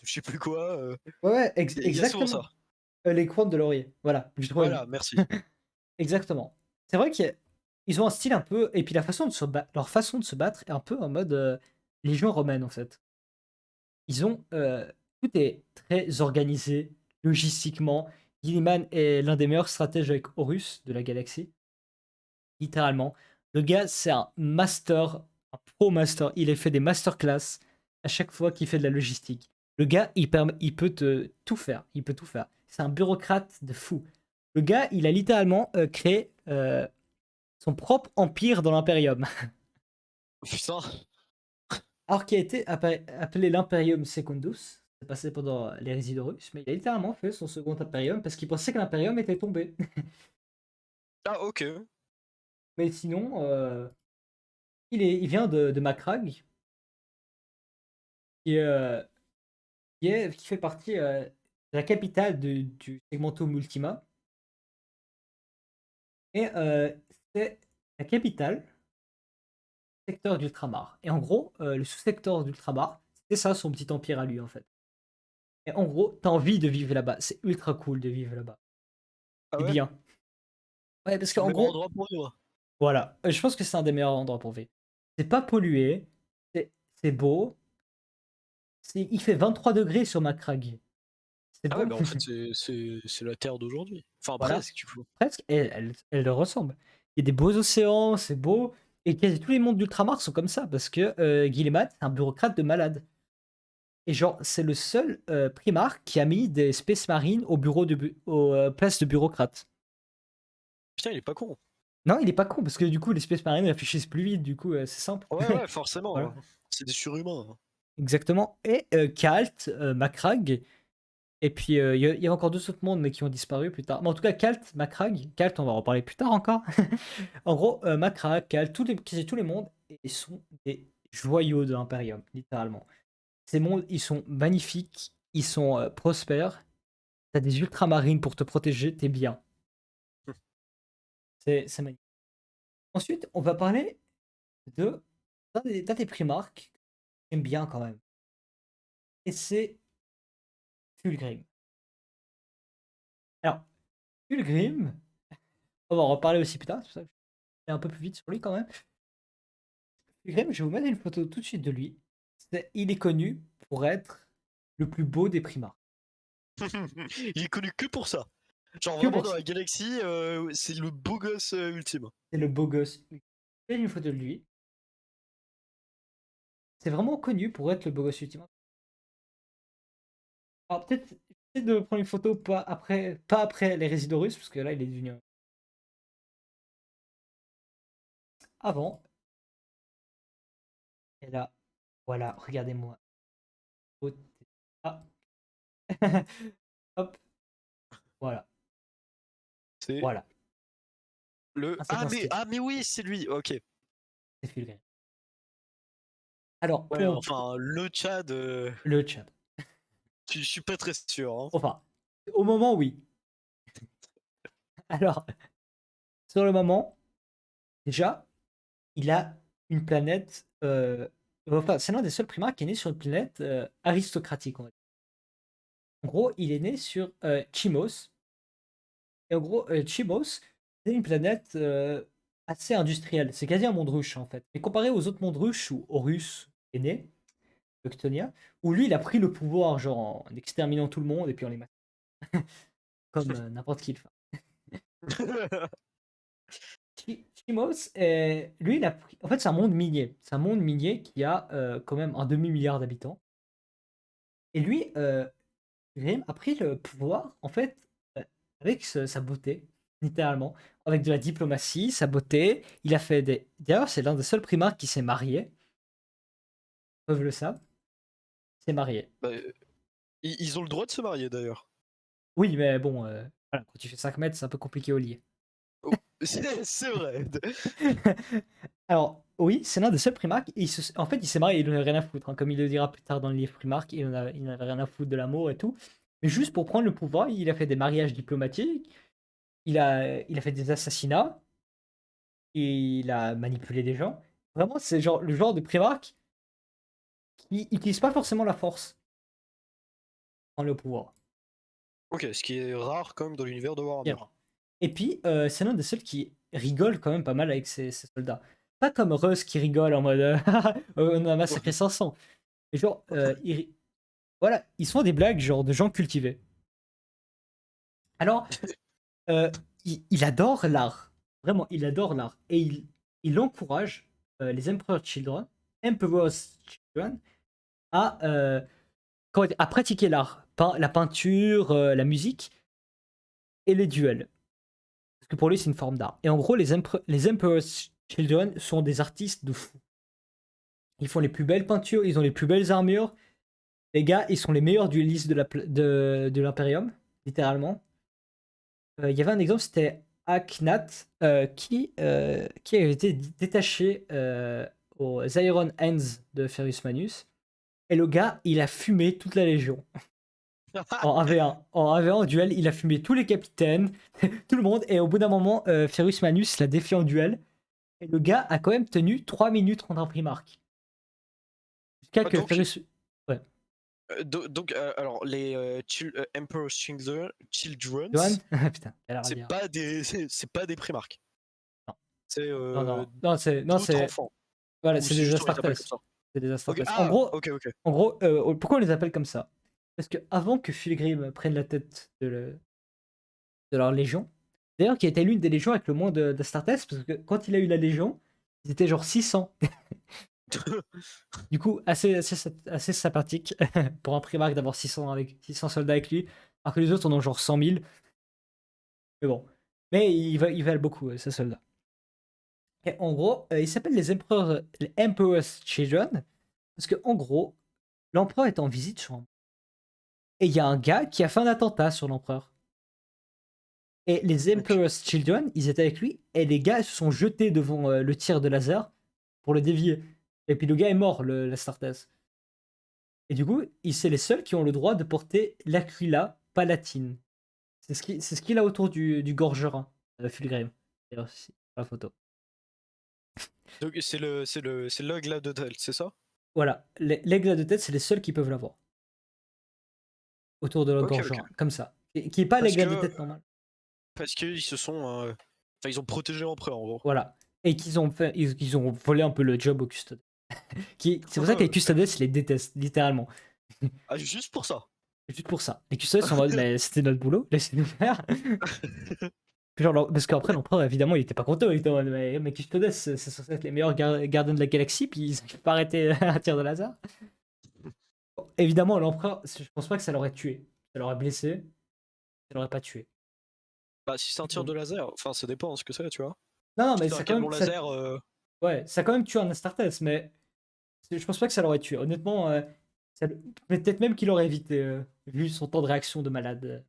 je sais plus quoi. Ouais, ouais, Il y a souvent ça. exactement. Les couronnes de laurier. Voilà, j'ai trouvé le Voilà, mot. merci. Exactement. C'est vrai qu'ils ont un style un peu. Et puis leur façon de se battre est un peu en mode légion romaine, en fait. Ils ont. Tout est très organisé, logistiquement. Gilliman est l'un des meilleurs stratèges avec Horus de la galaxie. Littéralement. Le gars, c'est un master, un pro master. Il a fait des masterclass à chaque fois qu'il fait de la logistique. Le gars, il peut tout faire. Il peut tout faire. C'est un bureaucrate de fou. Le gars, il a littéralement créé son propre empire dans l'Imperium. Putain. Alors qui a été appelé l'Imperium Secundus. C'est passé pendant l'hérésie d'Horus, mais il a littéralement fait son second Imperium parce qu'il pensait que l'Imperium était tombé. Ah, ok. Mais sinon, il vient de Macragge, qui est, qui fait partie de la capitale du Segmentum Ultima. Et c'est la capitale du secteur d'Ultramar. Et en gros, le sous-secteur d'Ultramar, c'est ça son petit empire à lui en fait. Et en gros, t'as envie de vivre là-bas. C'est ultra cool de vivre là-bas. Ah C'est ouais? bien. Ouais, parce C'est le qu'en meilleur gros, endroit pour vivre. voilà, je pense que c'est un des meilleurs endroits pour vivre. C'est pas pollué, c'est beau, il fait 23 degrés sur Macragge. C'est Ah ouais, bon. bah en fait, c'est la Terre d'aujourd'hui. Enfin, Voilà, presque, tu vois. presque, et elle le ressemble. Il y a des beaux océans, c'est beau, et quasi tous les mondes d'Ultramar sont comme ça, parce que Guillemot, c'est un bureaucrate de malade. Et genre, c'est le seul Primarque qui a mis des Space Marines au bureau aux places de bureaucrates. Putain, il est pas con. Non, il est pas con, parce que du coup, les Space Marines réfléchissent plus vite, du coup, c'est simple. Ouais, ouais, forcément, Voilà, hein. C'est des surhumains, hein. exactement. Et Kalt, Macragge, et puis il y a encore deux autres mondes, mais qui ont disparu plus tard. Mais en tout cas, Kalt, Macragge, Kalt, on va en reparler plus tard encore. En gros, Macra, Cal, quasi tous les mondes ils sont des joyaux de l'Imperium, littéralement. Ces mondes, ils sont magnifiques, ils sont prospères. T'as des ultramarines pour te protéger, t'es bien. C'est magnifique. Ensuite, on va parler de d'un des primarques. j'aime bien quand même. Et c'est Fulgrim. Alors, Fulgrim, on va en reparler aussi plus tard, c'est pour ça que je vais un peu plus vite sur lui quand même. Fulgrim, je vais vous mettre une photo tout de suite de lui. Il est connu pour être le plus beau des primarques. Il est connu que pour ça. Genre Que vraiment pour dans ça. la galaxie, c'est le beau gosse ultime. C'est le beau gosse. J'ai une photo de lui. C'est vraiment connu pour être le beau gosse ultime. Alors peut-être essayer de prendre une photo pas après les résidus russes, parce que là il est devenu avant. Et là, voilà, regardez-moi. Ah. Hop, voilà, C'est voilà. le. Un certain style, Ah mais oui, c'est lui, ok. c'est Fulgrim. Alors, Ouais, enfin, le Tchad, le chat. je suis pas très sûr. Hein. Enfin, au moment, oui. Alors, sur le moment, déjà, il a une planète. Enfin, c'est l'un des seuls primates qui est né sur une planète aristocratique, on va dire. En gros, il est né sur Chimos. Et en gros, Chimos, c'est une planète assez industrielle. C'est quasi un monde ruche, en fait. Mais comparé aux autres mondes ruches où Horus est né, Octonia, où lui, il a pris le pouvoir, genre en exterminant tout le monde et puis en les matant. Comme n'importe qui le fait. Chimos, lui, il a pris. En fait, c'est un monde minier. C'est un monde minier qui a quand même un demi-milliard d'habitants. Et lui, Grimm a pris le pouvoir, en fait, avec sa beauté, littéralement. Avec de la diplomatie, sa beauté. Il a fait des. D'ailleurs, c'est l'un des seuls primarques qui s'est marié. Peuvent le savent. Il s'est marié. Bah, ils ont le droit de se marier d'ailleurs. Oui, mais bon, voilà, quand tu fais 5 mètres, c'est un peu compliqué au lit. Oh, c'est vrai. Alors, oui, c'est l'un des seuls Primark. En fait, il s'est marié, il en avait rien à foutre. Hein. Comme il le dira plus tard dans le livre Primark, il n'avait rien à foutre de l'amour et tout. Mais juste pour prendre le pouvoir, il a fait des mariages diplomatiques, il a fait des assassinats, il a manipulé des gens. Vraiment, c'est le genre de Primark qui n'utilise pas forcément la force pour prendre le pouvoir. Ok, ce qui est rare quand même dans l'univers de Warhammer. Et puis, c'est l'un des seuls qui rigole quand même pas mal avec ses soldats. Pas comme Russ qui rigole en mode on a massacré 500. Mais genre, voilà, ils sont des blagues genre de gens cultivés. Alors, euh, il adore l'art. Vraiment, il adore l'art. Et il encourage les Emperor's Children, à, à pratiquer l'art. La peinture, la musique et les duels. Parce que pour lui, c'est une forme d'art. Et en gros, les Emperor's Children sont des artistes de fou. Ils font les plus belles peintures, ils ont les plus belles armures. Les gars, ils sont les meilleurs duellistes de l'Imperium, littéralement. Il y avait un exemple, c'était Aknat, qui avait été détaché aux Iron Hands de Ferrus Manus. Et le gars, il a fumé toute la Légion. En 1v1. En 1v1, en duel, il a fumé tous les capitaines, tout le monde. Et au bout d'un moment, Ferrus Manus l'a défié en duel. Et le gars a quand même tenu 3 minutes contre un Primark. Jusqu'à Ah, que Ferrus. Ouais. Alors, les Emperor's Johan. Children's, Putain, quelle heure à c'est dire. pas des, c'est pas des Primarques. Non, C'est non, non. Non, non, d'autres c'est. enfants. Voilà, Ou c'est c'est des juste on les appelle comme Astartes. ça. C'est des Ok, Astartes. ah, ok, ok. En gros pourquoi on les appelle comme ça? Parce que avant que Fulgrim prenne la tête de leur légion, d'ailleurs, qui a été l'une des légions avec le moins d'Astartes, parce que quand il a eu la légion, ils étaient genre 600. Du coup, assez sympathique pour un Primarque d'avoir 600 soldats avec lui, alors que les autres en ont genre 100 000. Mais bon. Mais ils valent beaucoup, ces soldats. Et en gros, ils s'appellent les Emperor's Children, parce que en gros, l'empereur est en visite sur un. Et il y a un gars qui a fait un attentat sur l'empereur. Et les Ok. Emperor's Children, ils étaient avec lui, et les gars se sont jetés devant le tir de laser pour le dévier. Et puis le gars est mort, l'Astartes. Et du coup, c'est les seuls qui ont le droit de porter l'Aquila palatine. C'est ce qu'il a autour du gorgerin, Fulgrim. D'ailleurs, c'est la photo. Donc c'est le log là de Dell, c'est ça? Voilà, l'aigle à deux têtes, c'est les seuls qui peuvent l'avoir. Autour de leur Ok, gorge, ok. genre, comme ça. Et qui est pas Parce l'aigle à deux que têtes normal. parce qu'ils se sont, enfin ils ont protégé l'empereur en gros. Voilà. Et ils ont volé un peu le job aux custodes. C'est pour ça que les custodes les détestent, littéralement. Ah, juste pour ça. Juste pour ça. Les custodes sont en mode, mais c'était notre boulot, laissez-nous faire. Puis genre, parce qu'après, l'empereur, évidemment, il était pas content. Il était en mode, mais custodes, c'est censé être les meilleurs gardiens de la galaxie, puis ils n'ont pas arrêté un tir de laser. Bon, évidemment, l'empereur, je pense pas que ça l'aurait tué. Ça l'aurait blessé, ça l'aurait pas tué. Bah si c'est un tir de laser, enfin ça dépend ce que c'est, tu vois. Non, non, Si mais c'est un ça quand canon même, laser, ouais, ça a quand même tué un Astartes, mais je pense pas que ça l'aurait tué. Honnêtement, peut-être même qu'il aurait évité, vu son temps de réaction de malade.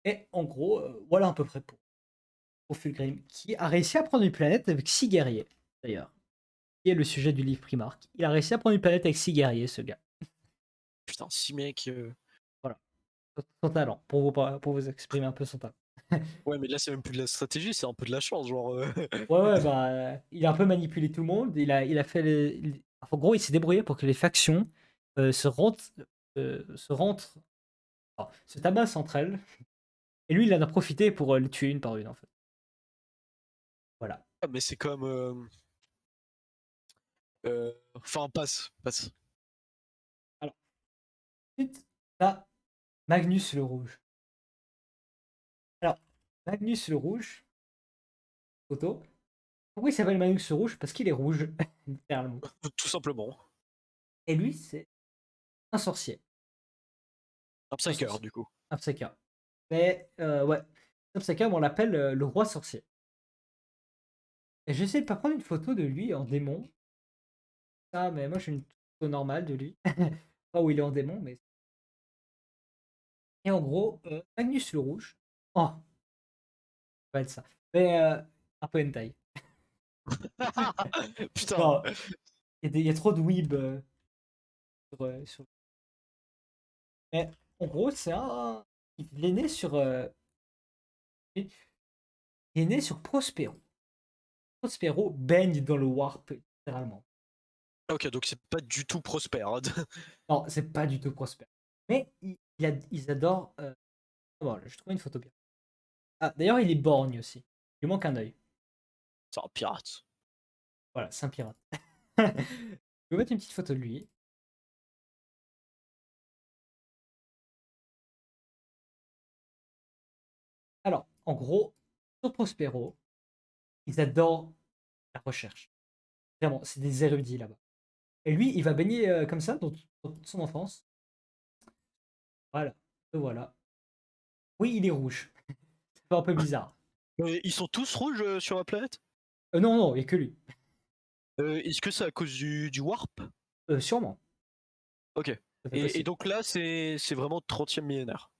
Et en gros, voilà à peu près pour Fulgrim, qui a réussi à prendre une planète avec 6 guerriers, d'ailleurs. Qui est le sujet du livre Primark. Il a réussi à prendre une planète avec 6 guerriers, ce gars. putain, si mec. Voilà. Son talent, pour vous exprimer un peu son talent. Ouais, mais là c'est même plus de la stratégie, c'est un peu de la chance, genre. Ouais, ouais, bah, il a un peu manipulé tout le monde. Il a fait en gros, il s'est débrouillé pour que les factions se rentrent, se tabassent entre elles. Et lui, il en a profité pour les tuer une par une, en fait. Voilà. Ah, mais c'est comme. Enfin, passe, passe. Alors, ensuite, t'as Magnus le Rouge. Alors, Magnus le Rouge, photo. Pourquoi il s'appelle Magnus le Rouge? Parce qu'il est rouge, littéralement. Tout simplement. Et lui, c'est un sorcier. Un Un psyker, sorcier. du coup. Un psyker. Mais, ouais. Un psyker, on l'appelle le roi sorcier. Et j'essaie de pas prendre une photo de lui en démon. Ah, mais moi, j'ai une photo normale de lui. Pas où il est en démon, mais. Et en gros, Magnus le Rouge. Oh, pas être ça. Mais un peu hentai. Putain. Non, il y a trop de weeb sur. Mais en gros, c'est un. Il est né sur. Il est né sur Prospero. Prospero baigne dans le warp, littéralement. Ok, donc c'est pas du tout prospère. Non, c'est pas du tout Prospero. Mais ils adorent. Bon, je trouve une photo bien. Ah, d'ailleurs, il est borgne aussi. Il lui manque un œil. C'est un pirate. Voilà, c'est un pirate. Je vais mettre une petite photo de lui. Alors, en gros, sur Prospero, ils adorent la recherche. Vraiment, c'est des érudits là-bas. Et lui, il va baigner comme ça dans toute son enfance. Voilà, le voilà. Oui, il est rouge. C'est un peu bizarre. Mais ils sont tous rouges sur la planète. Non, non, il n'y a que lui. Est-ce que c'est à cause du warp? Sûrement, Ok. ça fait Et possible. donc là, c'est vraiment 30e millénaire.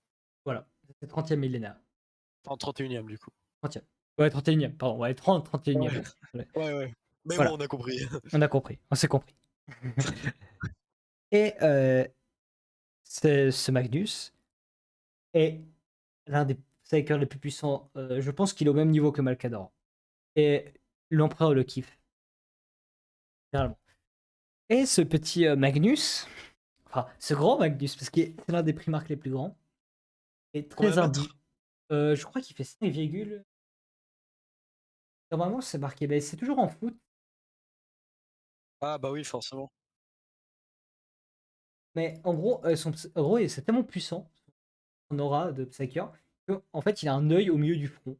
Voilà, c'est 30e millénaire. Enfin, 31e du coup. 30e. Ouais, 31e, pardon. Ouais, 31e. Ouais, Ouais. ouais, ouais. Mais bon, Voilà, on a compris. on a compris. On s'est compris. Et ce Magnus est l'un des psychers les plus puissants. Je pense qu'il est au même niveau que Malcador. Et l'empereur le kiffe, littéralement. Et ce petit Magnus, enfin, ce grand Magnus, parce que c'est l'un des primarques les plus grands, est Combien très de imbu. mètres? Je crois qu'il fait 5, normalement, c'est marqué, mais c'est toujours en foot. Ah bah oui, forcément. Mais en gros, en gros, c'est tellement puissant, son aura de Psyker, que en fait, il a un œil au milieu du front.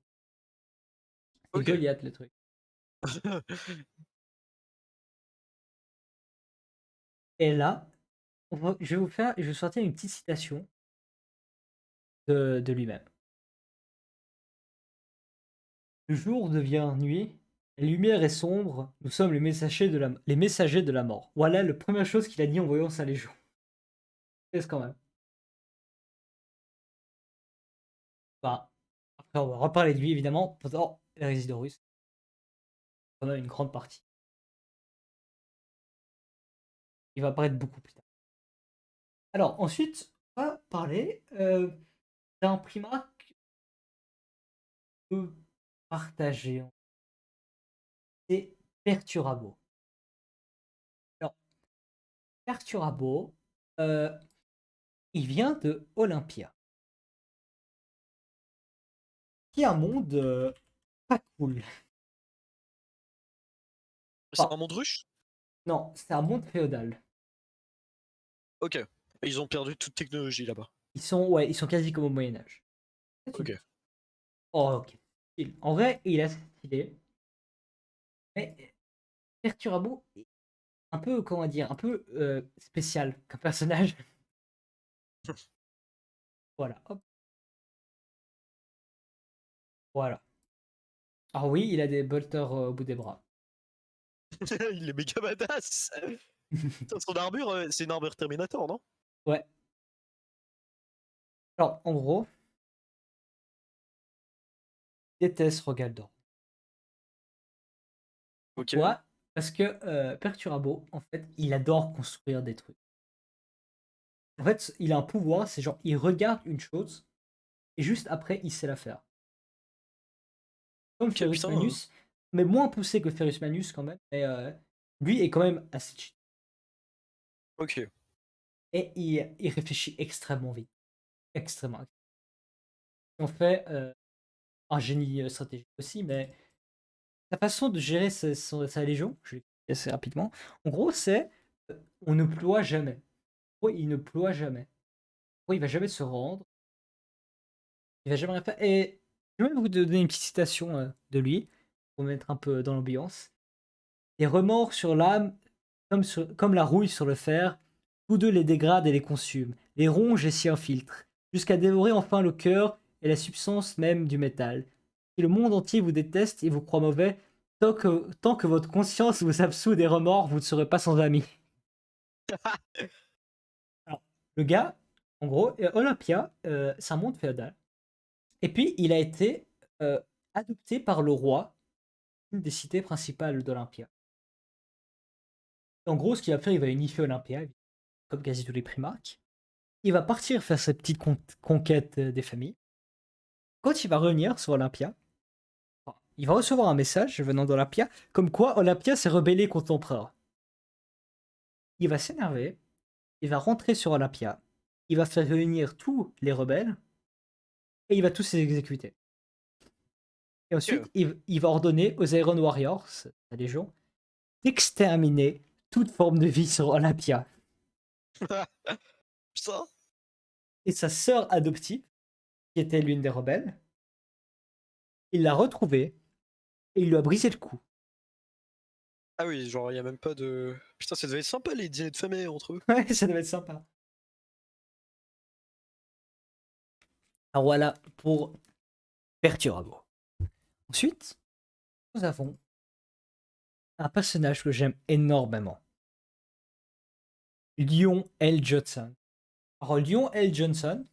C'est Ok. Goliath, le truc. Et là, je vais sortir une petite citation de lui-même. Le jour devient nuit, la lumière est sombre, nous sommes les messagers de la mort. Voilà la première chose qu'il a dit en voyant sa légion. Qu'est-ce quand même. Bah, après, on va reparler de lui, évidemment, pendant l'hérésie d'Horus, pendant une grande partie. Il va apparaître beaucoup plus tard. Alors, ensuite, on va parler d'un primarque peu partagé. C'est Perturabo. Perturabo, euh, il vient de Olympia, qui est un monde pas cool. C'est Enfin, un monde ruche? non, c'est un monde féodal. Ok. Ils ont perdu toute technologie là-bas. Ouais, ils sont quasi comme au Moyen Âge. Ok. Oh, ok. En vrai, il est assez stylé, mais Perturabo est un peu, comment dire, un peu spécial comme personnage. Voilà, hop, voilà. Ah oui, il a des bolters au bout des bras. Il est méga badass. Putain, son armure, c'est une armure Terminator, non? Ouais. Alors, en gros, il déteste Rogaldor. Ok. Pourquoi? Parce que Perturabo, en fait, il adore construire des trucs. En fait, il a un pouvoir, c'est genre, il regarde une chose, et juste après, il sait la faire. Comme Ok, Ferus putain. Manus, mais moins poussé que Ferus Manus quand même. Mais lui est quand même assez cheat. Ok. Et il réfléchit extrêmement vite. Extrêmement. En fait, un génie stratégique aussi, mais sa façon de gérer sa légion, je vais l'expliquer assez rapidement. En gros, c'est on ne ploie jamais. En gros, il ne ploie jamais. En gros, il va jamais se rendre. Il va jamais rien faire. Et je vais même vous donner une petite citation de lui pour mettre un peu dans l'ambiance. Les remords sur l'âme, comme la rouille sur le fer, tous deux les dégradent et les consument, les rongent et s'y infiltrent, jusqu'à dévorer enfin le cœur et la substance même du métal. Si le monde entier vous déteste et vous croit mauvais, tant que votre conscience vous absout des remords, vous ne serez pas sans amis. Alors, le gars, en gros, Olympia, c'est un monde féodal. Et puis, il a été euh, adopté par le roi, une des cités principales d'Olympia. En gros, ce qu'il va faire, il va unifier Olympia, comme quasi tous les primarques. Il va partir faire sa petite conquête des familles. Quand il va revenir sur Olympia, il va recevoir un message venant d'Olympia, comme quoi Olympia s'est rebellé contre l'empereur. Il va s'énerver, il va rentrer sur Olympia, il va faire réunir tous les rebelles, et il va tous les exécuter. Et Ok. ensuite, il va ordonner aux Iron Warriors, la Légion, d'exterminer toute forme de vie sur Olympia. Putain. Et sa sœur adoptive, qui était l'une des rebelles, il l'a retrouvée et il lui a brisé le cou. Ah oui, genre, il y a même pas de. Putain, ça devait être sympa les dîners de famille entre eux. Ouais, ça devait être sympa. Alors voilà pour Perturabo. Ensuite, nous avons un personnage que j'aime énormément. Lyon L. Johnson. Alors Lyon L. Johnson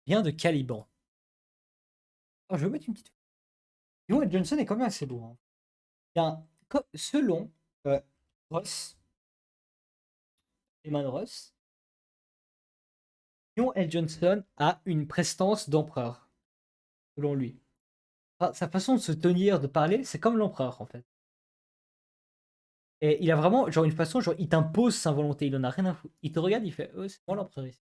vient de Caliban. Alors, je vais mettre une petite. Lyon L. Johnson est quand même assez lourd, hein. Il y a selon euh, Ross, Eman Ross, Lyon L. Johnson a une prestance d'empereur, selon lui. Enfin, sa façon de se tenir, de parler, c'est comme l'empereur en fait. Et il a vraiment genre une façon, genre il t'impose sa volonté, il en a rien à foutre. Il te regarde, il fait, c'est moi l'empereur ici.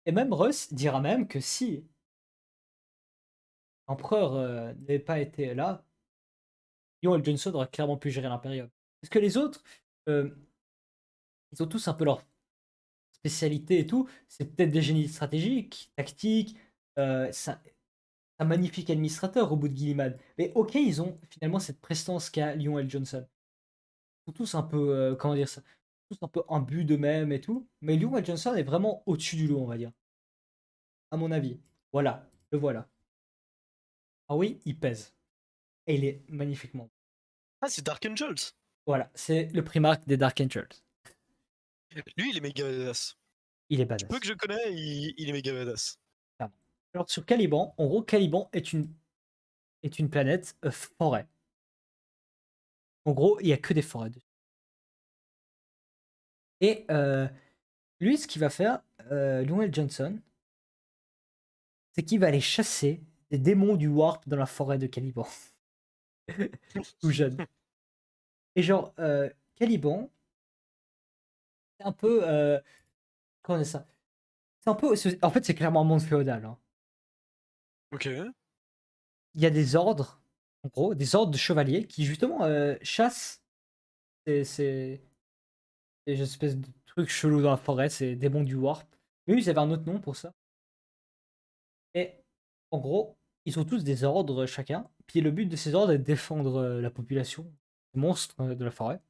Et même Russ dira même que si l'empereur n'avait pas été là, Lyon et Johnson auraient clairement pu gérer l'impérium. Parce que les autres, euh, ils ont tous un peu leur spécialité et tout. C'est peut-être des génies stratégiques, tactiques, un magnifique administrateur au bout de Guillimard. Mais ok, ils ont finalement cette prestance qu'a Lyon et Johnson. Ils sont tous un peu, comment dire ça, tous un peu imbus d'eux-mêmes et tout. Mais Lyon et Johnson est vraiment au-dessus du lot, on va dire. À mon avis. Voilà, le voilà. Ah oui, il pèse. Et il est magnifiquement. Ah, c'est Dark Angels. Voilà, c'est le primarque des Dark Angels. Lui, il est méga badass. Il est Du peu que badass. je connais, il est méga badass. Clairement. Alors sur Caliban, en gros, Caliban est une planète forêt. En gros, il n'y a que des forêts dessus. Et lui, ce qu'il va faire, Lionel Johnson, c'est qu'il va aller chasser des démons du Warp dans la forêt de Caliban. Tout jeune. Et genre, Caliban, c'est un peu. Comment on dit ça? C'est un peu. En fait, c'est clairement un monde féodal, hein. Ok. Il y a des ordres, en gros, des ordres de chevaliers qui, justement, chassent ces espèces de trucs chelous dans la forêt, ces démons du Warp. Mais eux, ils avaient un autre nom pour ça. Et en gros, ils ont tous des ordres chacun. Puis le but de ces ordres est de défendre la population, les monstres de la forêt.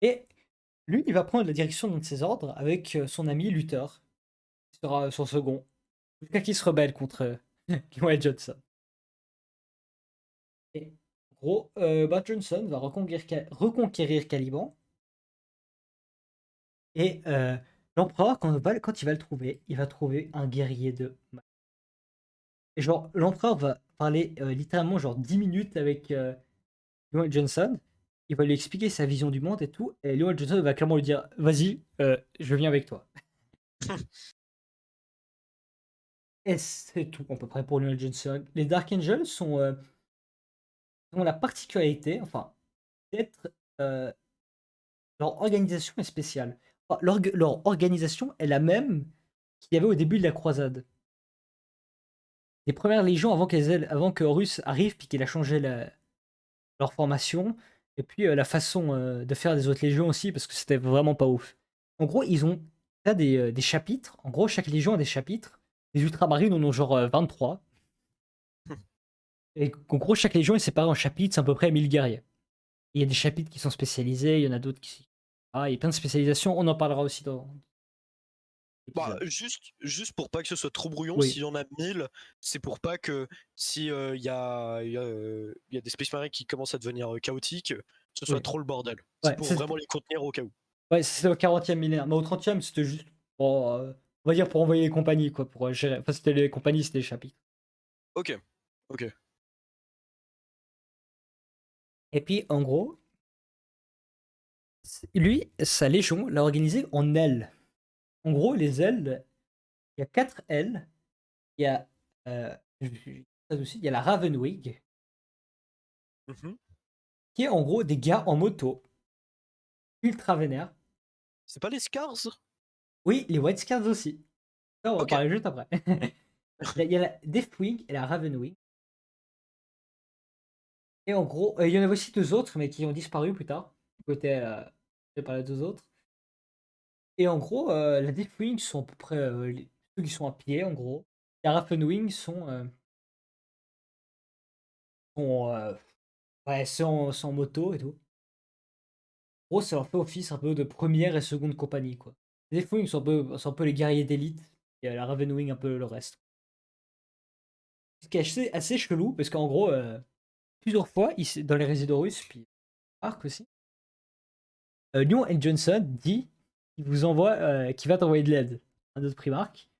Et lui, il va prendre la direction d'un de ses ordres avec son ami Luther, qui sera son second. Quelqu'un qui se rebelle contre Joel Johnson. Et en gros, Johnson va reconquérir Caliban. Et l'empereur, quand il va le trouver, il va trouver un guerrier de malade. Et genre, l'empereur va parler littéralement genre 10 minutes avec Joel Johnson. Il va lui expliquer sa vision du monde et tout. Et Joel Johnson va clairement lui dire: Vas-y, je viens avec toi. Et c'est tout à peu près pour Joel Johnson. Les Dark Angels ont la particularité, enfin, d'être. Leur organisation est spéciale. Enfin, leur organisation est la même qu'il y avait au début de la croisade. Les premières légions, avant que Horus arrive, puis qu'il a changé leur formation, et puis la façon de faire des autres légions aussi, parce que c'était vraiment pas ouf. En gros, ils ont des chapitres. En gros, chaque légion a des chapitres. Les ultramarines en ont genre 23. Et en gros, chaque légion est séparée en chapitres, c'est à peu près 1000 guerriers. Il y a des chapitres qui sont spécialisés, il y en a d'autres qui. Ah, il y a plein de spécialisations, on en parlera aussi dans Bah, l'épisode. juste pour pas que ce soit trop brouillon, Oui, s'il y en a 1000, c'est pour pas que si il y a des Space Marines qui commencent à devenir chaotiques, ce soit oui. trop le bordel. C'est Ouais, pour vraiment les contenir au cas où. ouais, c'était au 40e millénaire. Mais au 30e, c'était juste pour, on va dire pour envoyer les compagnies, quoi, pour gérer. Enfin, c'était les compagnies, c'était les chapitres. Ok, ok. Et puis, en gros, lui, sa légion l'a organisée en ailes. En gros, les ailes, il y a 4 ailes. Il y a, ça aussi, il y a la Ravenwing, Mhm. qui est en gros des gars en moto, ultra vénères. C'est pas les Scars? Oui, les White Scars aussi. Ça, on va Ok. parler juste après. Il y a la Deathwing et la Ravenwing. Et en gros, il y en avait aussi deux autres, mais qui ont disparu plus tard. Côté, je vais parler des deux autres. Et en gros, la Deathwing sont à peu près ceux qui sont à pied, en gros. Les Ravenwing sont, ouais, sont en moto et tout. En gros, ça leur fait office un peu de première et seconde compagnie, quoi. Les Deathwing sont un peu les guerriers d'élite. Et la Ravenwing un peu le reste. Ce qui est assez chelou, parce qu'en gros, plusieurs fois, dans les résidus russes, puis Arc aussi, Lyon et Johnson dit qu'il va t'envoyer de l'aide. Un autre Primark.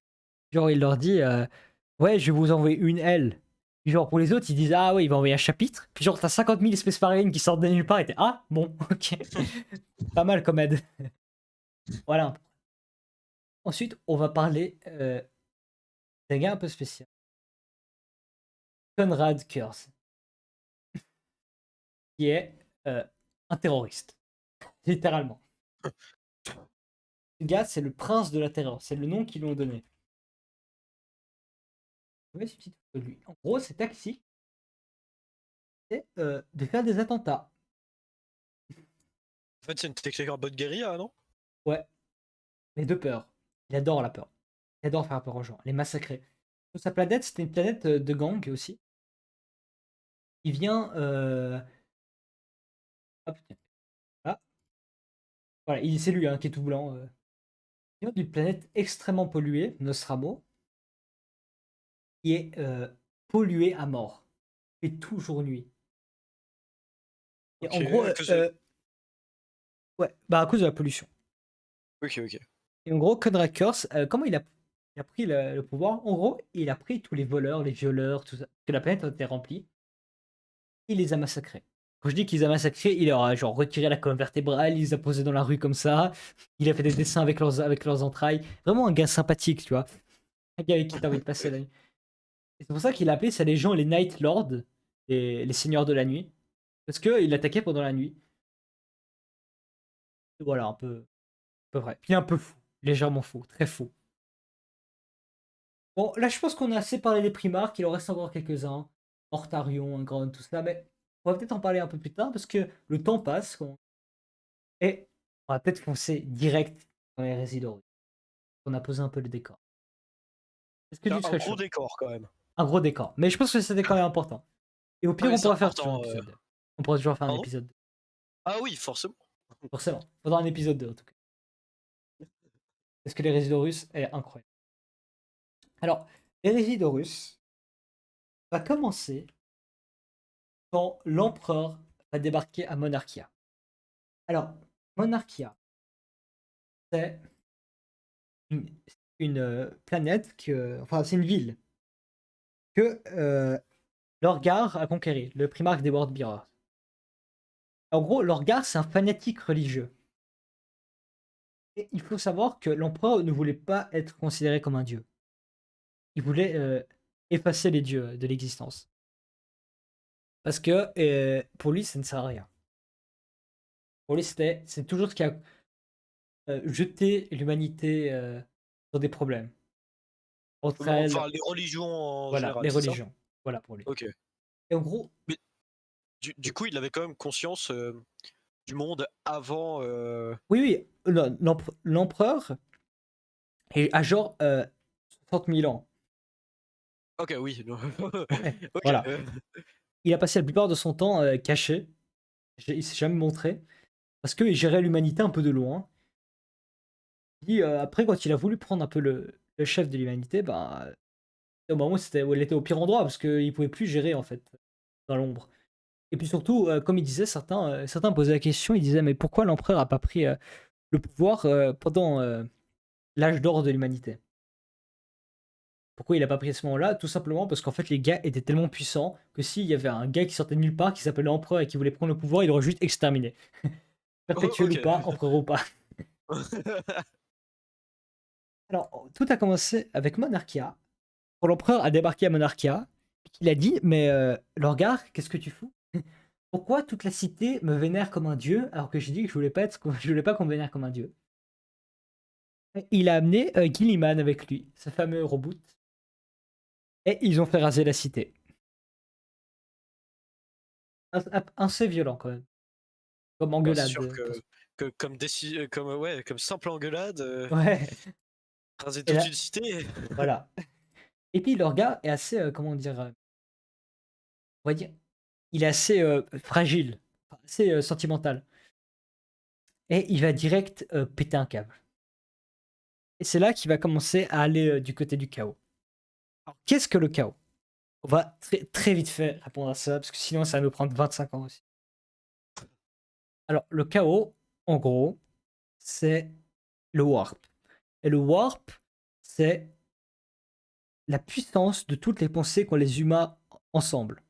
Genre, il leur dit ouais, je vais vous envoyer une L. Puis genre, pour les autres, ils disent ah ouais, il va envoyer un chapitre. Puis genre, t'as 50 000 espèces marines qui sortent de nulle part et t'es ah bon, ok. Pas mal comme aide. Voilà. Ensuite, on va parler d'un gars un peu spécial. Conrad Kurz, qui est un terroriste. Littéralement. Ce gars, c'est le prince de la terreur. C'est le nom qu'ils lui ont donné. Je vais mettre une petite photo de lui. En gros, c'est taxi. C'est de faire des attentats. En fait, c'est une technique en mode guérilla, non? Ouais, mais de peur. Il adore la peur. Il adore faire peur aux gens, les massacrer. Sur sa planète, c'était une planète de gang aussi. Il vient. Hop, tiens. Ah, voilà, c'est lui hein, qui est tout blanc. Il vient d'une planète extrêmement polluée, Nostramo, qui est polluée à mort. Et toujours nuit. Et Ok, en gros, à cause de... ouais, bah à cause de la pollution. Ok, ok. Et en gros, Conrad Curse, comment il a pris le pouvoir? En gros, il a pris tous les voleurs, les violeurs, tout ça, que la planète était remplie. Il les a massacrés. Quand je dis qu'il les a massacrés, il leur a genre retiré la colonne vertébrale, il les a posés dans la rue comme ça. Il a fait des dessins avec leurs entrailles. Vraiment un gars sympathique, tu vois. Un gars avec qui t'as envie de passer la nuit. Et c'est pour ça qu'il a appelé sa légion les Night Lords, les seigneurs de la nuit. Parce qu'il attaquait pendant la nuit. Et voilà, un peu. peu vrai. Puis un peu fou, légèrement fou, très fou. Bon, là, je pense qu'on a assez parlé des Primarques, il en reste encore quelques-uns. Hortarion, Ingron, tout ça, mais on va peut-être en parler un peu plus tard parce que le temps passe et on va peut-être foncer direct dans les Résidorus. On a posé un peu le décor. Est-ce que C'est tu un serais gros chaud? décor quand même. Un gros décor. Mais je pense que c'était quand même important. Et au Ah pire, mais on c'est pourra faire toujours un important. épisode 2. On pourra toujours faire un Pardon? épisode 2. Ah oui, forcément. Forcément. Faudra un épisode 2 en tout cas. Parce que les Résidorus est incroyable. Alors, les Résidorus va commencer quand l'empereur va débarquer à Monarchia. Alors, Monarchia, c'est une, planète enfin, c'est une ville que Lorgar a conquérie, le primarque des World Bearers. En gros, Lorgar, c'est un fanatique religieux. Et il faut savoir que l'empereur ne voulait pas être considéré comme un dieu. Il voulait effacer les dieux de l'existence. Parce que pour lui, ça ne sert à rien. Pour lui, c'est toujours ce qui a jeté l'humanité dans des problèmes. Entre elles, Enfin, les religions en voilà, général, les c'est ça? religions. Voilà pour lui. Ok. Et en gros, Mais du coup, il avait quand même conscience du monde avant. oui, oui, non, l'empereur a genre 60 000 ans. Ok, oui. Non. Ouais, Ok. voilà. Il a passé la plupart de son temps caché. Il s'est jamais montré. Parce qu'il gérait l'humanité un peu de loin. Puis après, quand il a voulu prendre un peu le chef de l'humanité, ben, au moment où il était au pire endroit, parce qu'il pouvait plus gérer en fait, dans l'ombre. Et puis surtout, comme il disait, certains posaient la question, ils disaient, mais pourquoi l'empereur a pas pris le pouvoir pendant l'âge d'or de l'humanité? Pourquoi il a pas pris à ce moment-là? Tout simplement parce qu'en fait, les gars étaient tellement puissants que s'il y avait un gars qui sortait de nulle part, qui s'appelait empereur et qui voulait prendre le pouvoir, il aurait juste exterminé. Perpétuel ou Ok. pas, empereur ou pas. Alors, tout a commencé avec Monarchia. Quand l'empereur a débarqué à Monarchia, il a dit, mais Lorgar, qu'est-ce que tu fous? Pourquoi toute la cité me vénère comme un dieu alors que j'ai dit que je voulais pas qu'on me vénère comme un dieu? Il a amené Gilliman avec lui, ce fameux robot, et ils ont fait raser la cité. Assez violent quand même, comme Bah, c'est engueulade. sûr que comme ouais, comme simple engueulade, Ouais, raser et toute là, une cité. voilà. Et puis Lorga est assez, comment dire, on va dire, il est assez fragile, enfin, assez sentimental. Et il va direct péter un câble. Et c'est là qu'il va commencer à aller du côté du chaos. Alors, qu'est-ce que le chaos? On va très vite fait répondre à ça, parce que sinon ça va nous prendre 25 ans aussi. Alors, le chaos, en gros, c'est le warp. Et le warp, c'est la puissance de toutes les pensées qu'ont les humains ensemble.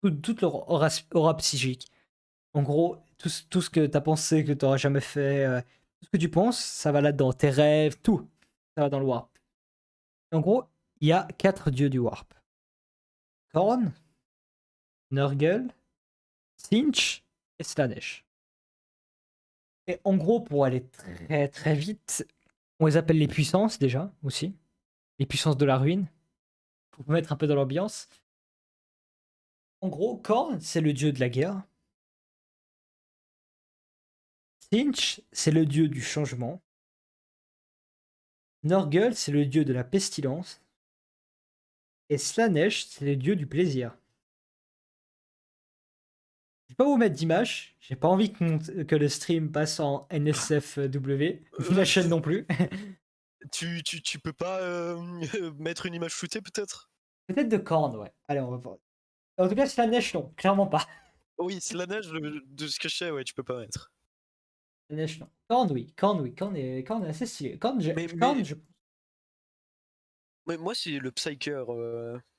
Toute leur aura psychique. En gros, tout ce que tu as pensé, que tu n'auras jamais fait, tout ce que tu penses, ça va là-dedans. Tes rêves, tout. Ça va dans le warp. En gros, il y a 4 dieux du warp. Korn, Nurgle, Sinch et Slanesh. Et en gros, pour aller très très vite, on les appelle les puissances déjà aussi. Les puissances de la ruine. Pour vous mettre un peu dans l'ambiance. En gros, Korn, c'est le dieu de la guerre. Sinch, c'est le dieu du changement. Nurgle, c'est le dieu de la pestilence. Et Slanesh, c'est le dieu du plaisir. Je vais pas vous mettre d'image. J'ai pas envie que le stream passe en NSFW. Ni la chaîne non plus. Tu peux pas mettre une image floutée peut-être? Peut-être de Korn, ouais. Allez, on va voir. En tout cas, Slanesh, non. Clairement pas. Oui, c'est la neige de ce que je sais, ouais, tu peux pas mettre. Slanesh, non. Korn, oui. Korn, oui. Korn est assez stylé. Mais, Korn, mais, mais moi, c'est le Psyker.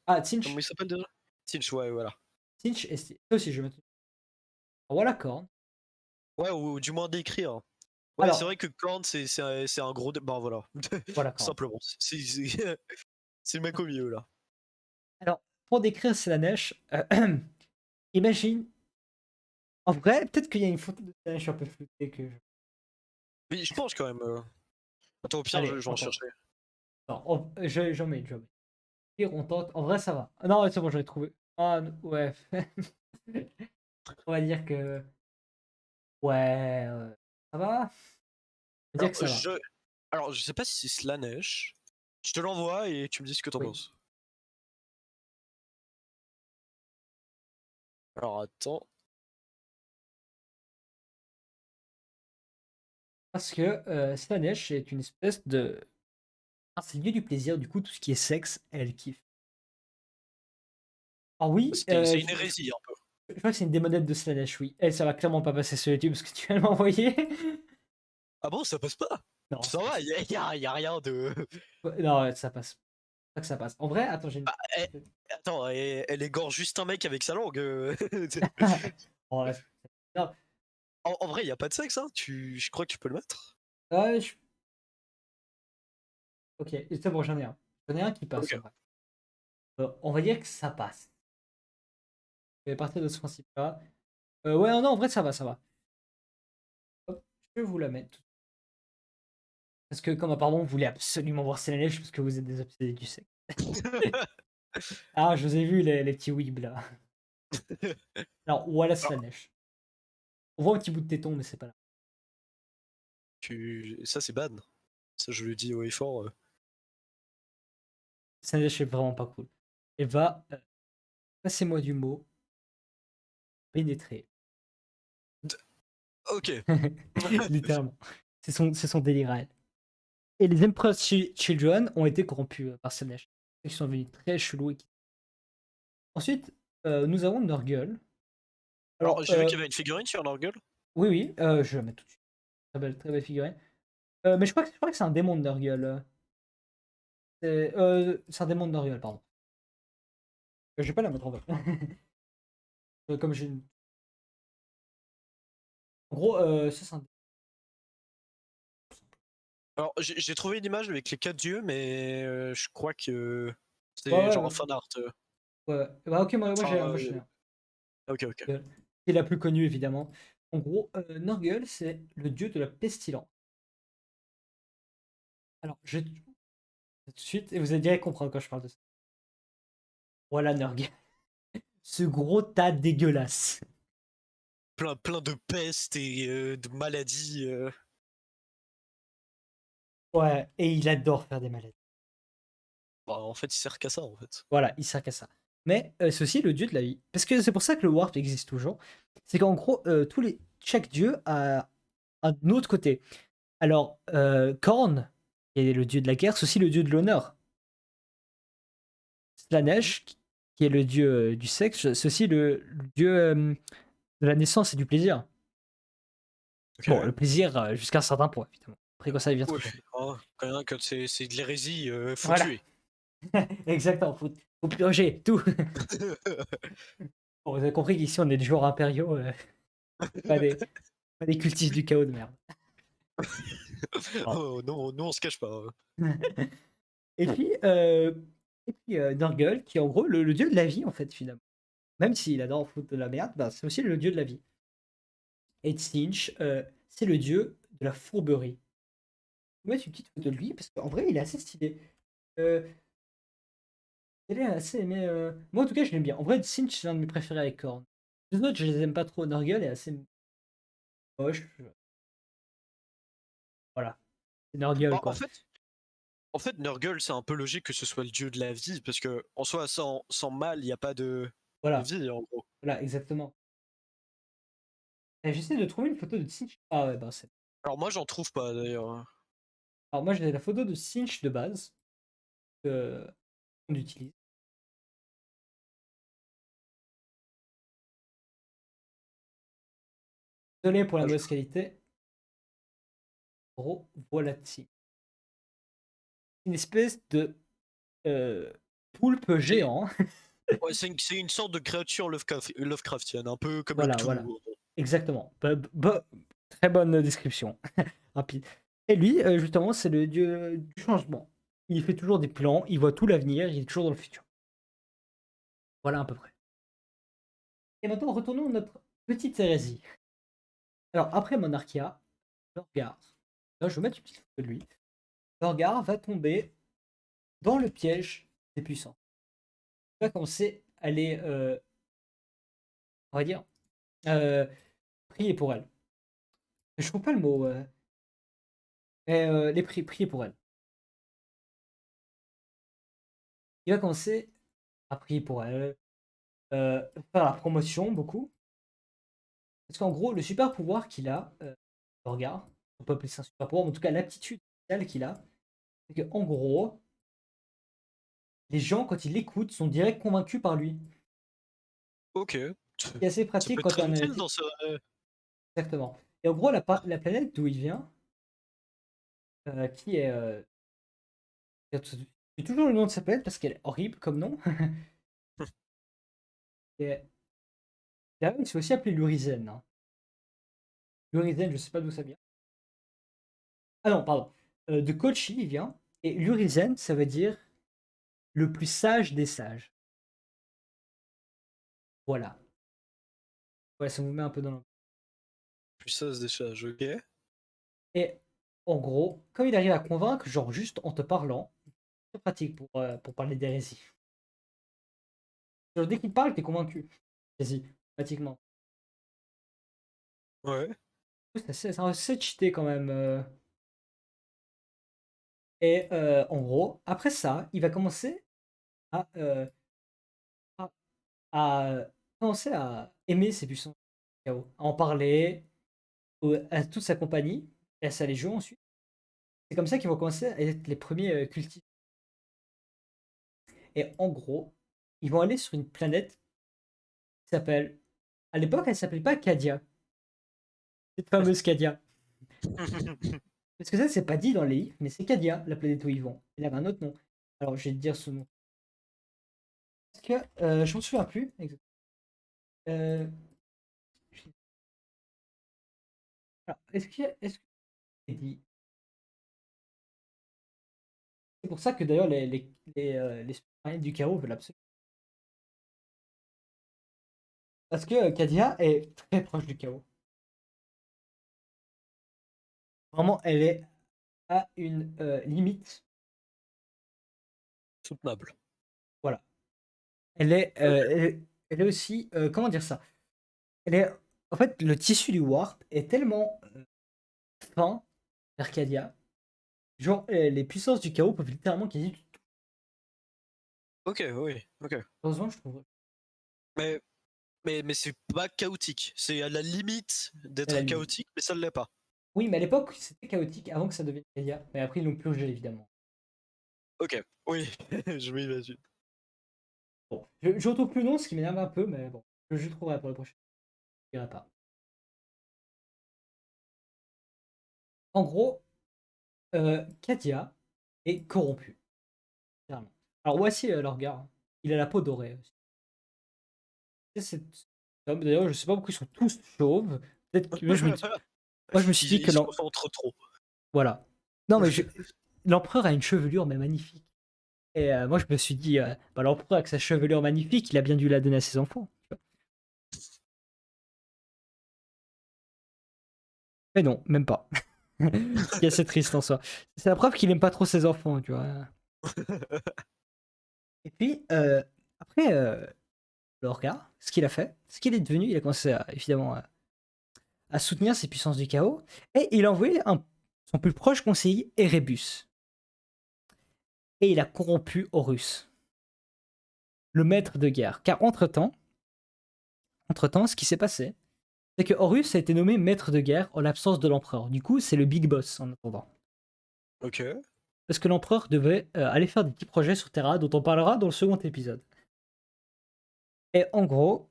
Ah, Comment Tsinch. il s'appelle déjà? Tinch, ouais, voilà. Tsinch est stylé. Ça aussi, je vais mettre. Voilà, Korn. Ouais, ou du moins d'écrire. Ouais, c'est Alors, vrai que Korn, c'est un gros. Bah voilà. voilà, Korn. Simplement. C'est le mec au milieu là. Alors, pour décrire Slanesh, imagine. En vrai, peut-être qu'il y a une photo de Slanesh un peu floutée que. Mais je pense quand même. Attends, au pire, Allez, je vais on en tente. chercher. Non, j'en mets, j'en mets. Pire, on tente. En vrai, ça va. Ah non, c'est bon, j'en ai trouvé. Ah, ouais. On va dire que. Ouais, ça va. On va dire Alors, que ça va. je sais pas si c'est Slanesh. Je te l'envoie et tu me dis ce que t'en Oui. penses. Alors, attends. Parce que Slanesh est une espèce de. Ah, c'est le lieu du plaisir, du coup, tout ce qui est sexe, elle kiffe. Ah oui, C'est une hérésie un peu. je crois que c'est une démonette de Slanesh, oui. Et ça va clairement pas passer sur YouTube parce que tu viens de m'envoyer. Ah bon, ça passe pas? Non, Ça ça va, passe. y a rien de. Non, ça passe. Pas que ça passe. En vrai, attends, j'ai une. Bah, attends, elle égorge juste un mec avec sa langue. Oh, ouais, non, En vrai, y a pas de sexe, hein. Je crois que tu peux le mettre. ouais, ok, c'est bon, j'en ai un. J'en ai un qui passe Ok. en vrai. On va dire que ça passe. Je vais partir de ce principe-là. Ouais, non, en vrai, ça va, ça va. Hop, je vais vous la mettre. Parce que, comme apparemment, vous voulez absolument voir Slanesh parce que vous êtes des obsédés du sexe. Ah, je vous ai vu les petits weebs là. Alors, voilà Alors, Slanesh. On voit un petit bout de téton, mais c'est pas là. ça, c'est ban. Ça, je le dis haut et fort. Slanesh est vraiment pas cool. Et va, passez-moi du mot, pénétrer. Ok. Littéralement. C'est son délire à elle. Et les Emperor's Children ont été corrompus par Slanesh. Ils sont devenus très chelous. Ensuite, nous avons Nurgle. Alors, Alors, j'ai vu qu'il y avait une figurine sur Norgul. oui, oui, je la mets tout de suite. Très belle figurine. Mais je crois que c'est un démon de Nurgle. C'est un démon de Nurgle, pardon. Je vais pas la mettre en fait. Comme j'ai une. En gros, ça c'est un. Alors, j'ai trouvé une image avec les quatre dieux, mais je crois que Ouais, c'est ouais, genre un fan art. ouais. Bah, ok, moi, Enfin, j'en ai un. ok, ok. Qui est la plus connue évidemment. En gros, Nurgle, c'est le dieu de la pestilence. Alors, je tout de suite, et vous allez direct comprendre quand je parle de ça. Voilà Nurgle. Ce gros tas dégueulasse. Plein de pestes et de maladies. Ouais, et il adore faire des maladies. Bah, en fait, il sert qu'à ça, en fait. Voilà, il sert qu'à ça. Mais c'est aussi le dieu de la vie. Parce que c'est pour ça que le warp existe toujours. C'est qu'en gros, chaque dieu a un autre côté. Alors, Korn, qui est le dieu de la guerre, c'est aussi le dieu de l'honneur. Mhm. Slanesh, qui est le dieu du sexe, c'est aussi le dieu de la naissance et du plaisir. Bon, Ok. le plaisir jusqu'à un certain point, évidemment. Après, quand ça devient trop Ouais. chelou. Hein, quand c'est de l'hérésie, faut Voilà, tuer. exactement. Faut purger tout. Bon, vous avez compris qu'ici, on est des joueurs impériaux, pas des cultistes du chaos de merde. Voilà. Oh non, nous on se cache pas. Et puis, Nurgle, qui est en gros le dieu de la vie, en fait, finalement. Même s'il adore foutre de la merde, bah, c'est aussi le dieu de la vie. Et Tzeentch, c'est le dieu de la fourberie. Je vais mettre une petite photo de lui, parce qu'en vrai, il est assez stylé. Euh, il est assez aimé. Moi, en tout cas, je l'aime bien. En vrai, Tzeentch, c'est l'un de mes préférés avec Korn. Les autres, je les aime pas trop. Nurgle est assez moche. Voilà. C'est Nurgle, Bah, quoi. en fait, Nurgle, c'est un peu logique que ce soit le dieu de la vie, parce que en soi, sans mal, il n'y a pas de Voilà. vie, en gros. Voilà, exactement. Et j'essaie de trouver une photo de Tzeentch. Ah ouais, bah c'est. Alors moi, j'en trouve pas d'ailleurs. Alors, moi, j'ai la photo de Tzeentch de base. Qu'on utilise. Désolé pour la Ah, mauvaise qualité. Gros, voilà une espèce de poulpe c'est géant. ouais, c'est une sorte de créature Lovecraftienne, un peu comme le Voilà, Cthulhu. voilà. Exactement. Très bonne description. Rapide. Et lui, justement, c'est le dieu du changement. Il fait toujours des plans, il voit tout l'avenir, il est toujours dans le futur. Voilà à peu près. Et maintenant, retournons à notre petite hérésie. Alors, après Monarchia, Lorgar. Là, je vais mettre une petite photo de lui. Lorgar va tomber dans le piège des puissants. Il va commencer à les, on va dire, euh, prier pour elle. Je trouve pas le mot. Mais prier pour elle. Il va commencer à prier pour elle, faire la promotion beaucoup. Parce qu'en gros, le super pouvoir qu'il a, Lorgar, on peut appeler ça un super pouvoir, mais en tout cas l'aptitude spéciale qu'il a, c'est qu'en gros, les gens, quand ils l'écoutent, sont direct convaincus par lui. Ok. C'est assez Ça peut pratique être quand tu très es un utile analytique. dans ce. Exactement. Et en gros, la planète d'où il vient, qui est. J'ai toujours le nom de sa planète parce qu'elle est horrible comme nom. Et d'ailleurs, il s'est aussi appelé Lurizen. Hein. Lurizen, je sais pas d'où ça vient. Ah non, pardon. De Kochi, il vient. Et Lurizen, ça veut dire le plus sage des sages. Voilà. Voilà, ça vous met un peu dans le. Puissance des charges, ok. Et en gros, comme il arrive à convaincre, genre juste en te parlant, c'est pratique pour parler d'hérésie. Genre, dès qu'il parle, t'es convaincu. Vas-y, pratiquement. Ouais. C'est assez cheaté quand même. Et en gros, après ça, il va commencer à, à, à commencer à aimer ses puissances chaos, à en parler à toute sa compagnie et à sa légion ensuite. C'est comme ça qu'ils vont commencer à être les premiers cultistes. Et en gros, ils vont aller sur une planète qui s'appelle. À l'époque, elle s'appelait pas Cadia. Cette fameuse Cadia. Parce que ça, c'est pas dit dans les livres, mais c'est Cadia, la planète où ils vont. Il avait un autre nom. Alors, je vais te dire ce nom. Parce que je m'en souviens plus. Euh, alors, est-ce que c'est dit. C'est pour ça que d'ailleurs les Spartaniens du chaos veulent absolument. Parce que Cadia est très proche du chaos. Vraiment, elle est à une limite. Soutenable. Voilà. Elle est aussi. Comment dire ça? Elle est. En fait, le tissu du warp est tellement fin vers Cadia. Genre, les puissances du chaos peuvent littéralement quasi tout. Ok, oui, ok. Heureusement, je trouve. Mais, mais c'est pas chaotique. C'est à la limite À la d'être limite. chaotique, mais ça ne l'est pas. Oui, mais à l'époque, c'était chaotique avant que ça devienne Cadia. Mais après, ils l'ont purgé, évidemment. Ok, oui, je m'imagine. Bon, je retrouve plus le nom, ce qui m'énerve un peu, mais bon, je le trouverai pour le prochain. Je dirai pas. En gros, Katia est corrompue. Clairement. Alors voici Lorgar. Il a la peau dorée aussi. D'ailleurs, je sais pas pourquoi ils sont tous chauves. Peut-être que moi, je me suis dit Ils que se concentrent trop. voilà. Non, mais l'empereur a une chevelure mais magnifique. Et moi, je me suis dit, bah, l'empereur avec sa chevelure magnifique, il a bien dû la donner à ses enfants. Tu vois. Mais non, même pas. Ce qui est assez triste en soi. C'est la preuve qu'il aime pas trop ses enfants, tu vois. Et puis, après Lorgar, ce qu'il a fait, ce qu'il est devenu, il a commencé à, évidemment à soutenir ses puissances du chaos, et il a envoyé son plus proche conseiller, Erebus. Et il a corrompu Horus, le maître de guerre. Car entre-temps, ce qui s'est passé, c'est que Horus a été nommé maître de guerre en l'absence de l'empereur. Du coup, c'est le big boss en attendant. Ok. Parce que l'empereur devait aller faire des petits projets sur Terra, dont on parlera dans le second épisode. Et en gros,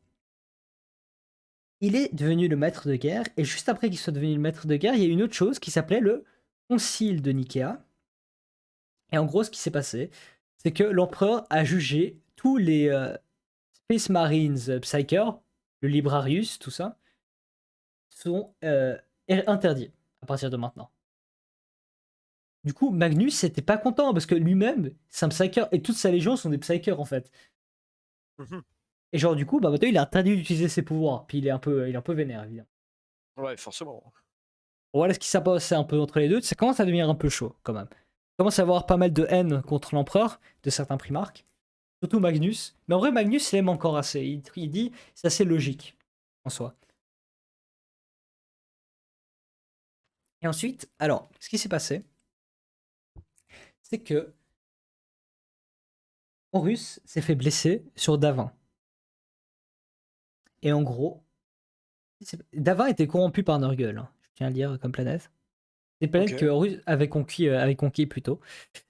il est devenu le maître de guerre, et juste après qu'il soit devenu le maître de guerre, il y a une autre chose qui s'appelait le Concile de Nicéa. Et en gros, ce qui s'est passé, c'est que l'empereur a jugé tous les Space Marines Psyker, le Librarius, tout ça, sont interdits à partir de maintenant. Du coup, Magnus n'était pas content parce que lui-même, c'est un Psyker et toute sa légion sont des Psykers en fait. Mhm. Et genre, du coup, bah, maintenant il a interdit d'utiliser ses pouvoirs. Puis il est un peu vénère, évidemment. Ouais, forcément. Voilà ce qui s'est passé un peu entre les deux. Ça commence à devenir un peu chaud quand même. Il commence à avoir pas mal de haine contre l'empereur de certains primarques, surtout Magnus. Mais en vrai, Magnus l'aime encore assez. Il dit c'est assez logique en soi. Et ensuite, alors, ce qui s'est passé, c'est que Horus s'est fait blesser sur Davin. Et en gros, Davin était corrompu par Nurgle, hein, je tiens à le dire comme planète. C'est une planète Ok. que Horus avait conquis plutôt.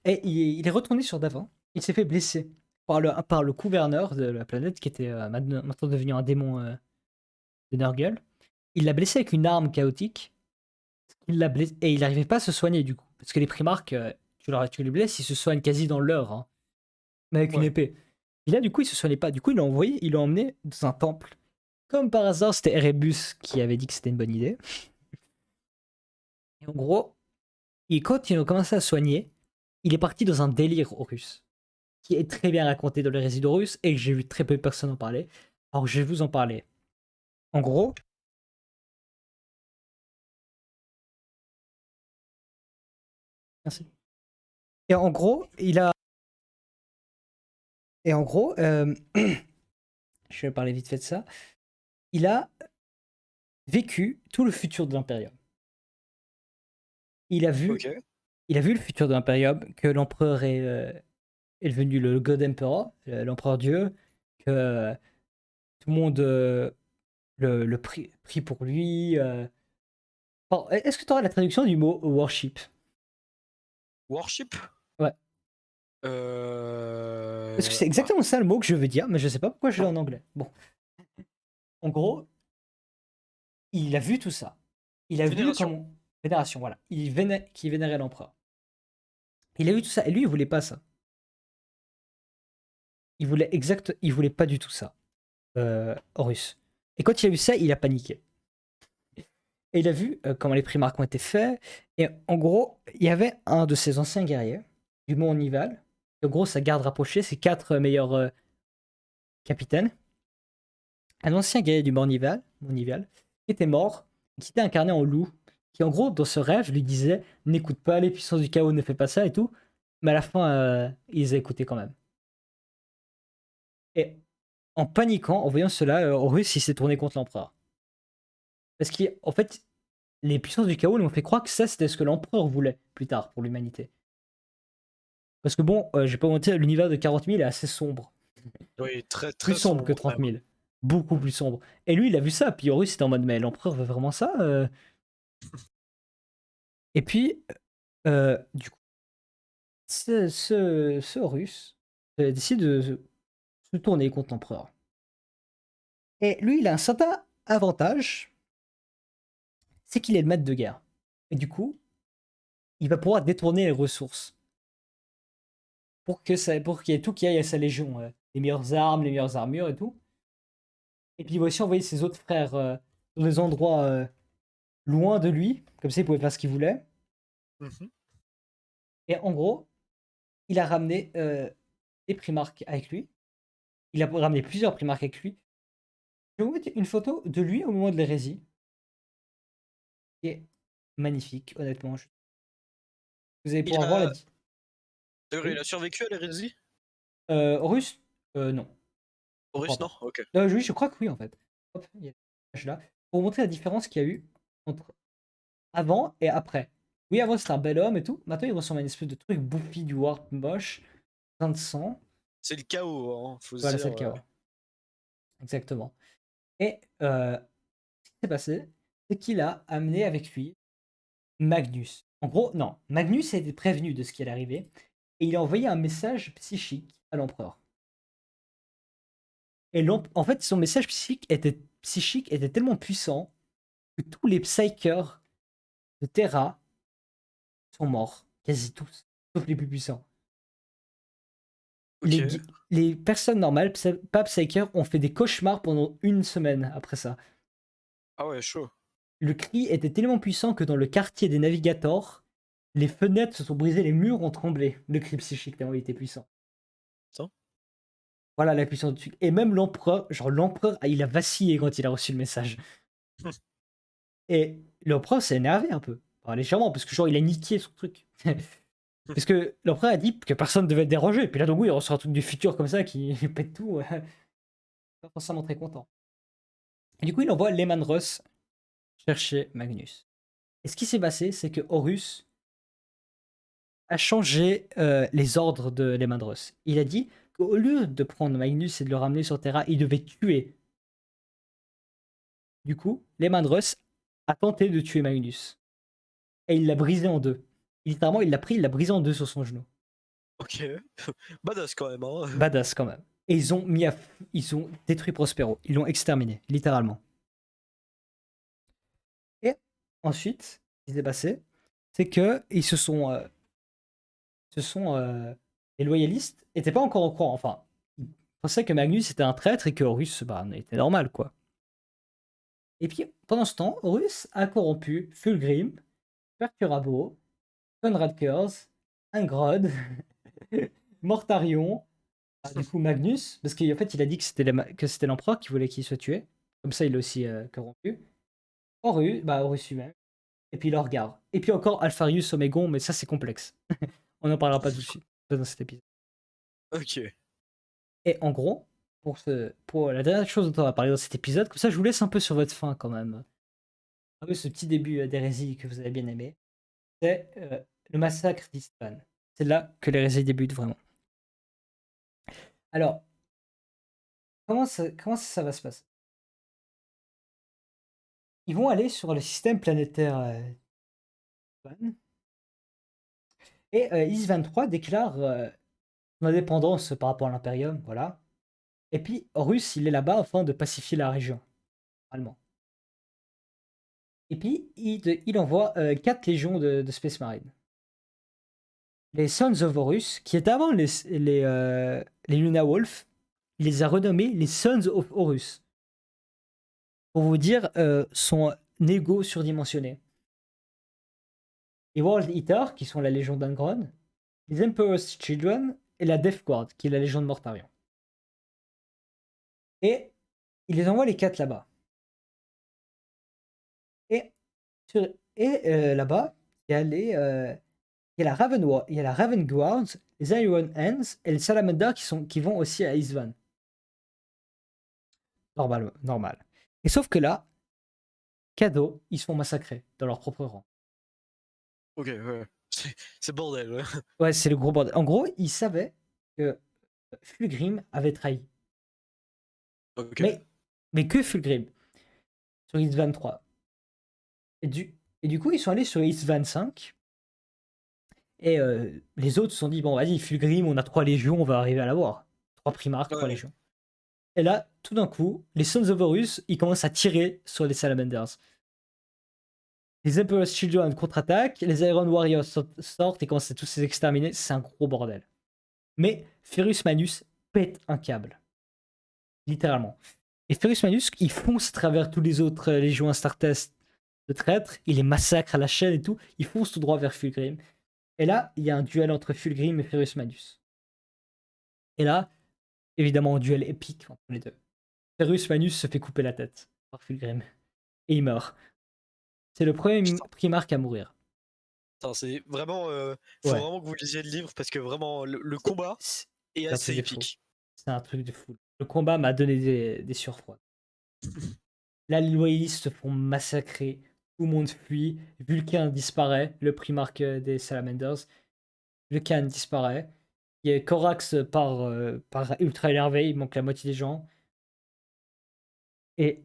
Et il est retourné sur Davin. Il s'est fait blesser par le gouverneur de la planète, qui était maintenant devenu un démon de Nurgle. Il l'a blessé avec une arme chaotique. Il l'a blessé, et il n'arrivait pas à se soigner du coup. Parce que les primarques, tu les blesses, ils se soignent quasi dans l'heure, hein, mais avec une Ouais. épée. Et là, du coup, il se soignait pas. Du coup, il l'a emmené dans un temple. Comme par hasard, c'était Erebus qui avait dit que c'était une bonne idée. Et en gros, quand il a commencé à soigner, il est parti dans un délire Horus, qui est très bien raconté dans les récits d'Horus et que j'ai vu très peu de personnes en parler. Alors je vais vous en parler. En gros, merci. Et en gros, il a. Et en gros, je vais parler vite fait de ça. Il a vécu tout le futur de l'Imperium. Il a vu, Ok. il a vu le futur de l'Imperium, que l'empereur est devenu le God Emperor, l'empereur Dieu, que tout le monde le prie pour lui. Est-ce que tu auras la traduction du mot worship? Worship? Ouais. Parce que c'est Ah, exactement ça le mot que je veux dire, mais je sais pas pourquoi je l'ai en anglais. Bon, en gros, il a vu tout ça. Il a vu vénération. comment. Vénération, voilà. Qui vénérait l'empereur. Il a vu tout ça, et lui, il voulait pas ça. Il voulait pas du tout ça, Horus. Et quand il a vu ça, il a paniqué. Et il a vu comment les primarques ont été faits. Et en gros, il y avait un de ses anciens guerriers, du mont Nival. En gros, sa garde rapprochée, ses quatre meilleurs capitaines. Un ancien guerrier du Mont-Nival, qui était mort, qui était incarné en loup, qui en gros, dans ce rêve, lui disait n'écoute pas les puissances du chaos, ne fais pas ça et tout. Mais à la fin, il les a écoutés quand même. Et en paniquant, en voyant cela, Horus, il s'est tourné contre l'empereur. Parce qu'en fait, les puissances du chaos lui ont fait croire que ça, c'était ce que l'empereur voulait plus tard pour l'humanité. Parce que bon, je vais pas mentir, l'univers de 40 000 est assez sombre. Oui, très Plus très sombre que sombre 30 même. 000. Beaucoup plus sombre. Et lui, il a vu ça, puis Horus était en mode, mais l'empereur veut vraiment ça Et puis, du coup, ce Russe décide de se tourner contre l'empereur. Et lui, il a un certain avantage, c'est qu'il est le maître de guerre. Et du coup, il va pouvoir détourner les ressources pour qu'il y ait tout qui aille à sa légion. Les meilleures armes, les meilleures armures et tout. Et puis il va aussi envoyer ses autres frères dans des endroits loin de lui, comme ça il pouvait faire ce qu'il voulait. Mhm. Et en gros, il a ramené des primarques avec lui. Il a ramené plusieurs primarques avec lui. Je vais vous mettre une photo de lui au moment de l'hérésie, qui est magnifique, honnêtement. Vous allez Il pouvoir voir la. a. D'ailleurs, il Oui. a survécu à l'hérésie? Horus non, je crois Horus, non? pas. Ok. Oui, je crois que oui, en fait. Hop, il y a cette image là. Pour vous montrer la différence qu'il y a eu entre avant et après. Oui, avant c'était un bel homme et tout. Maintenant, il ressemble à une espèce de truc bouffi du warp moche, plein de sang. C'est le chaos, hein, faut se Voilà, dire. c'est le chaos. Exactement. Et ce qui s'est passé, c'est qu'il a amené avec lui Magnus. En gros, non, Magnus a été prévenu de ce qui allait arriver et il a envoyé un message psychique à l'empereur. Et en fait, son message psychique était tellement puissant que tous les psychers de Terra sont morts, quasi tous, sauf les plus puissants. Ok. Les personnes normales, pas psychers, ont fait des cauchemars pendant une semaine après ça. Ah ouais, chaud. Le cri était tellement puissant que dans le quartier des Navigators, les fenêtres se sont brisées, les murs ont tremblé. Le cri psychique tellement il était puissant. Attends. Voilà la puissance du truc. Et même l'empereur, il a vacillé quand il a reçu le message. Et l'empereur s'est énervé un peu. Enfin, légèrement, parce que genre, il a niqué son truc. Parce que l'empereur a dit que personne ne devait être dérangé. Puis là, donc, oui, il reçoit un truc du futur comme ça qui pète tout. Pas forcément très content. Et du coup, il envoie Lehman Russ chercher Magnus. Et ce qui s'est passé, c'est que Horus a changé les ordres de Lehman Russ. Il a dit qu'au lieu de prendre Magnus et de le ramener sur Terra, il devait tuer. Du coup, Lehman Russ a tenté de tuer Magnus. Et il l'a brisé en deux. Littéralement, il l'a pris, il l'a brisé en deux sur son genou. Ok. Badass quand même, hein. Badass quand même. Et ils ont détruit Prospero. Ils l'ont exterminé, littéralement. Et ensuite, ce qui s'est passé, c'est que ils les loyalistes n'étaient pas encore au courant. Enfin, ils pensaient que Magnus était un traître et que Horus était normal, quoi. Et puis, pendant ce temps, Horus a corrompu Fulgrim, Perturabo, Conrad Kurz, Angrod, Mortarion, du coup Magnus, parce qu'en fait il a dit que c'était l'empereur qui voulait qu'il soit tué. Comme ça il l'a aussi corrompu. Horus lui-même. Et puis Lorgar. Et puis encore Alpharius Omégon, mais ça c'est complexe. On n'en parlera pas tout de suite dans cet épisode. Ok. Et en gros, pour la dernière chose dont on va parler dans cet épisode, comme ça je vous laisse un peu sur votre faim quand même. Un peu ce petit début d'hérésie que vous avez bien aimé. C'est le massacre d'Istvan. C'est là que l'hérésie débute vraiment. Alors, comment ça va se passer? Ils vont aller sur le système planétaire Isvan. Et Is-23 déclare son indépendance par rapport à l'Imperium, voilà. Et puis Horus, il est là-bas afin de pacifier la région, allemand. Et puis il envoie 4 légions de Space Marine. Les Sons of Horus, qui étaient avant les Luna Wolf, il les a renommés les Sons of Horus. Pour vous dire son ego surdimensionné. Les World Eater, qui sont la Légion d'Angron, les Emperor's Children et la Death Guard, qui est la Légion de Mortarion. Et il les envoie les 4 là-bas. Et, là-bas, il y a il y a la Raven Guard, les Iron Hands et les Salamander qui vont aussi à Isvan. Normal. Et sauf que là, cadeau, ils se font massacrer dans leur propre rang. Ok, ouais. C'est bordel, ouais. Ouais, c'est le gros bordel. En gros, ils savaient que Fulgrim avait trahi. Ok. Mais que Fulgrim sur Isvan 3. Et du coup, ils sont allés sur Isvan 5. Et les autres se sont dit, bon, vas-y, Fulgrim, on a 3 légions, on va arriver à l'avoir. 3 primarques, 3 Ouais. légions. Et là, tout d'un coup, les Sons of Horus, ils commencent à tirer sur les Salamanders. Les Emperor's Children contre-attaquent, les Iron Warriors sortent et commencent à tous les exterminer. C'est un gros bordel. Mais Ferus Manus pète un câble. Littéralement. Et Ferus Manus, il fonce à travers tous les autres légions Astartes de traîtres, il les massacre à la chaîne et tout, il fonce tout droit vers Fulgrim. Et là, il y a un duel entre Fulgrim et Ferus Manus. Et là, évidemment, un duel épique entre les deux. Ferus Manus se fait couper la tête par Fulgrim. Et il meurt. C'est le premier Putain, primarque à mourir. c'est vraiment. Faut Ouais. vraiment que vous lisiez le livre parce que vraiment, le combat C'est est un truc assez de fou. épique. C'est un truc de fou. Le combat m'a donné des surfroids. Là, les loyalistes se font massacrer. Tout le monde fuit. Vulcain disparaît, le primarque des Salamanders. Vulcain disparaît. Il y a Corax par ultra énervé, il manque la moitié des gens. Et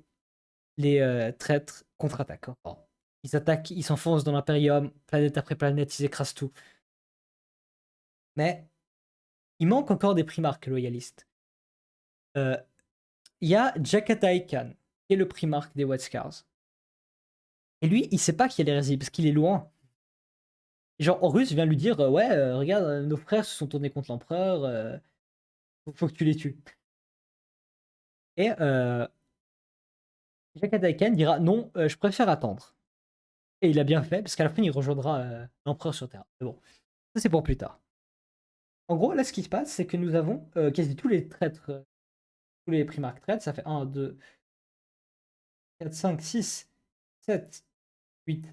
les traîtres contre-attaquent encore. Ils attaquent, ils s'enfoncent dans l'Imperium, planète après planète, ils écrasent tout. Mais il manque encore des primarques loyalistes. Il y a Jakatai Khan, qui est le primarque des White Scars. Et lui, il sait pas qu'il y a l'hérésie, parce qu'il est loin. Genre, Horus vient lui dire ouais, regarde, nos frères se sont tournés contre l'empereur, faut que tu les tues. Et Jakatai Khan dira non, je préfère attendre. Et il a bien fait, parce qu'à la fin, il rejoindra l'empereur sur Terre. Mais bon, ça c'est pour plus tard. En gros, là, ce qui se passe, c'est que nous avons quasi tous les traîtres, tous les primarques traîtres. Ça fait 1, 2, 4, 5, 6, 7, 8,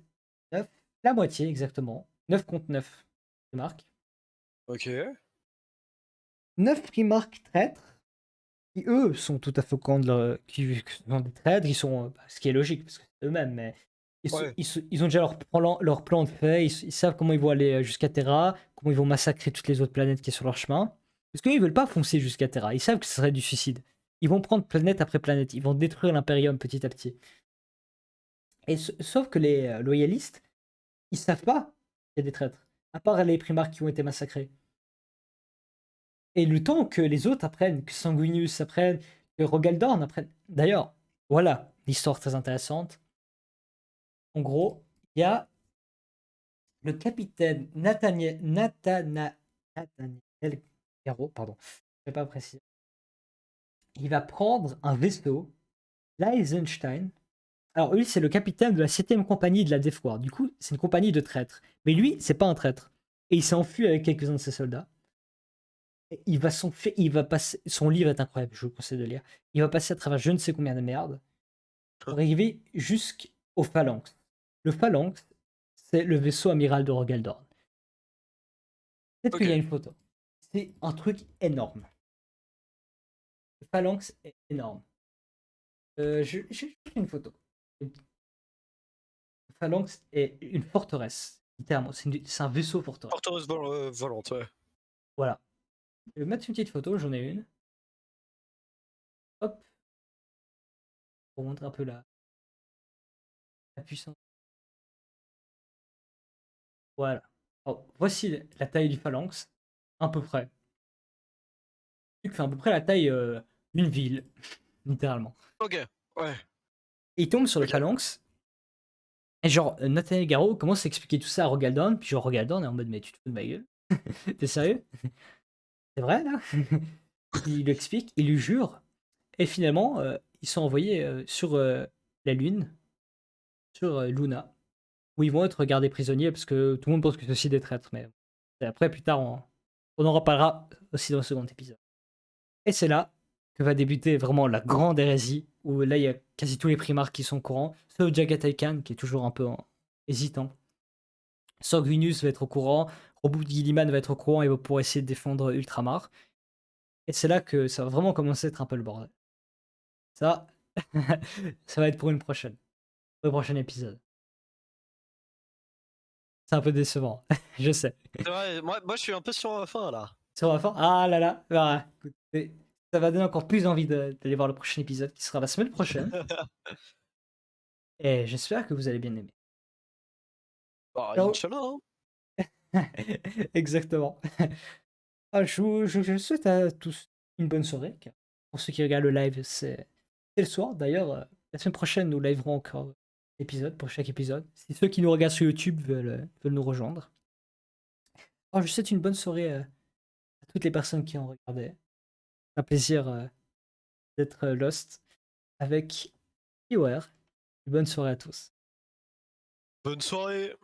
9, la moitié exactement. 9 contre 9 Primark. Ok. 9 Primark traîtres, qui eux sont tout à fait au camp de qui sont des traîtres, ils sont, ce qui est logique, parce que c'est eux-mêmes, mais Ouais. ils ont déjà leur plan de fait, ils savent comment ils vont aller jusqu'à Terra, comment ils vont massacrer toutes les autres planètes qui sont sur leur chemin. Parce qu'ils veulent pas foncer jusqu'à Terra, ils savent que ce serait du suicide. Ils vont prendre planète après planète, ils vont détruire l'Imperium petit à petit. Et sauf que les loyalistes, ils savent pas qu'il y a des traîtres, à part les Primarques qui ont été massacrés. Et le temps que les autres apprennent, que Sanguinius apprenne, que Rogaldorn apprenne. D'ailleurs, voilà l'histoire très intéressante. En gros, il y a le capitaine Nathaniel Garro, pardon, je ne vais pas préciser. Il va prendre un vaisseau, l'Eisenstein. Alors lui, c'est le capitaine de la 7e compagnie de la Death Guard. Du coup, c'est une compagnie de traîtres. Mais lui, c'est pas un traître. Et il s'est enfui avec quelques-uns de ses soldats. Il va passer, son livre est incroyable, je vous conseille de lire. Il va passer à travers je ne sais combien de merde pour arriver jusqu'au Phalanx. Le Phalanx, c'est le vaisseau amiral de Rogaldorn. Peut-être qu'il y a Ok. une photo. C'est un truc énorme. Le Phalanx est énorme. J'ai pris une photo. Le Phalanx est une forteresse, littéralement. C'est un vaisseau forteresse. Forteresse volante, ouais. Voilà. Je vais mettre une petite photo, j'en ai une. Hop, pour montrer un peu la puissance. Voilà. Alors, voici la taille du Phalanx, à peu près. Il fait à peu près la taille d'une ville, littéralement. Ok. Ouais. Et il tombe sur le Ok. Phalanx. Et genre, Nathaniel Garro commence à expliquer tout ça à Rogaldorn. Puis genre, Rogaldorn est en mode, mais tu te fous de ma gueule? T'es sérieux? C'est vrai, là? Il lui explique, il lui jure. Et finalement, ils sont envoyés sur la Lune, sur Luna, où ils vont être gardés prisonniers parce que tout le monde pense que c'est aussi des traîtres. Mais après, plus tard, on en reparlera aussi dans le second épisode. Et c'est là que va débuter vraiment la grande hérésie, où là, il y a quasi tous les primarques qui sont au courant. Sauf Jagatai Khan, qui est toujours un peu hésitant. Sanguinius va être au courant, Robot Gilliman va être au courant et va pouvoir essayer de défendre Ultramar. Et c'est là que ça va vraiment commencer à être un peu le bordel. Ça, ça va être pour le prochain épisode. C'est un peu décevant, je sais. C'est vrai, moi je suis un peu sur la fin là. Sur la fin, ah là là, voilà. Écoutez, ça va donner encore plus envie d'aller voir le prochain épisode qui sera la semaine prochaine. Et j'espère que vous allez bien aimer. Bah, Ciao. Inch'Allah, hein. Exactement. Ah, je souhaite à tous une bonne soirée. Pour ceux qui regardent le live, c'est le soir. D'ailleurs, la semaine prochaine, nous liverons encore épisode pour chaque épisode. Si ceux qui nous regardent sur YouTube veulent nous rejoindre. Alors, je souhaite une bonne soirée à toutes les personnes qui ont regardé. Un plaisir d'être Lost avec Beware. Bonne soirée à tous. Bonne soirée.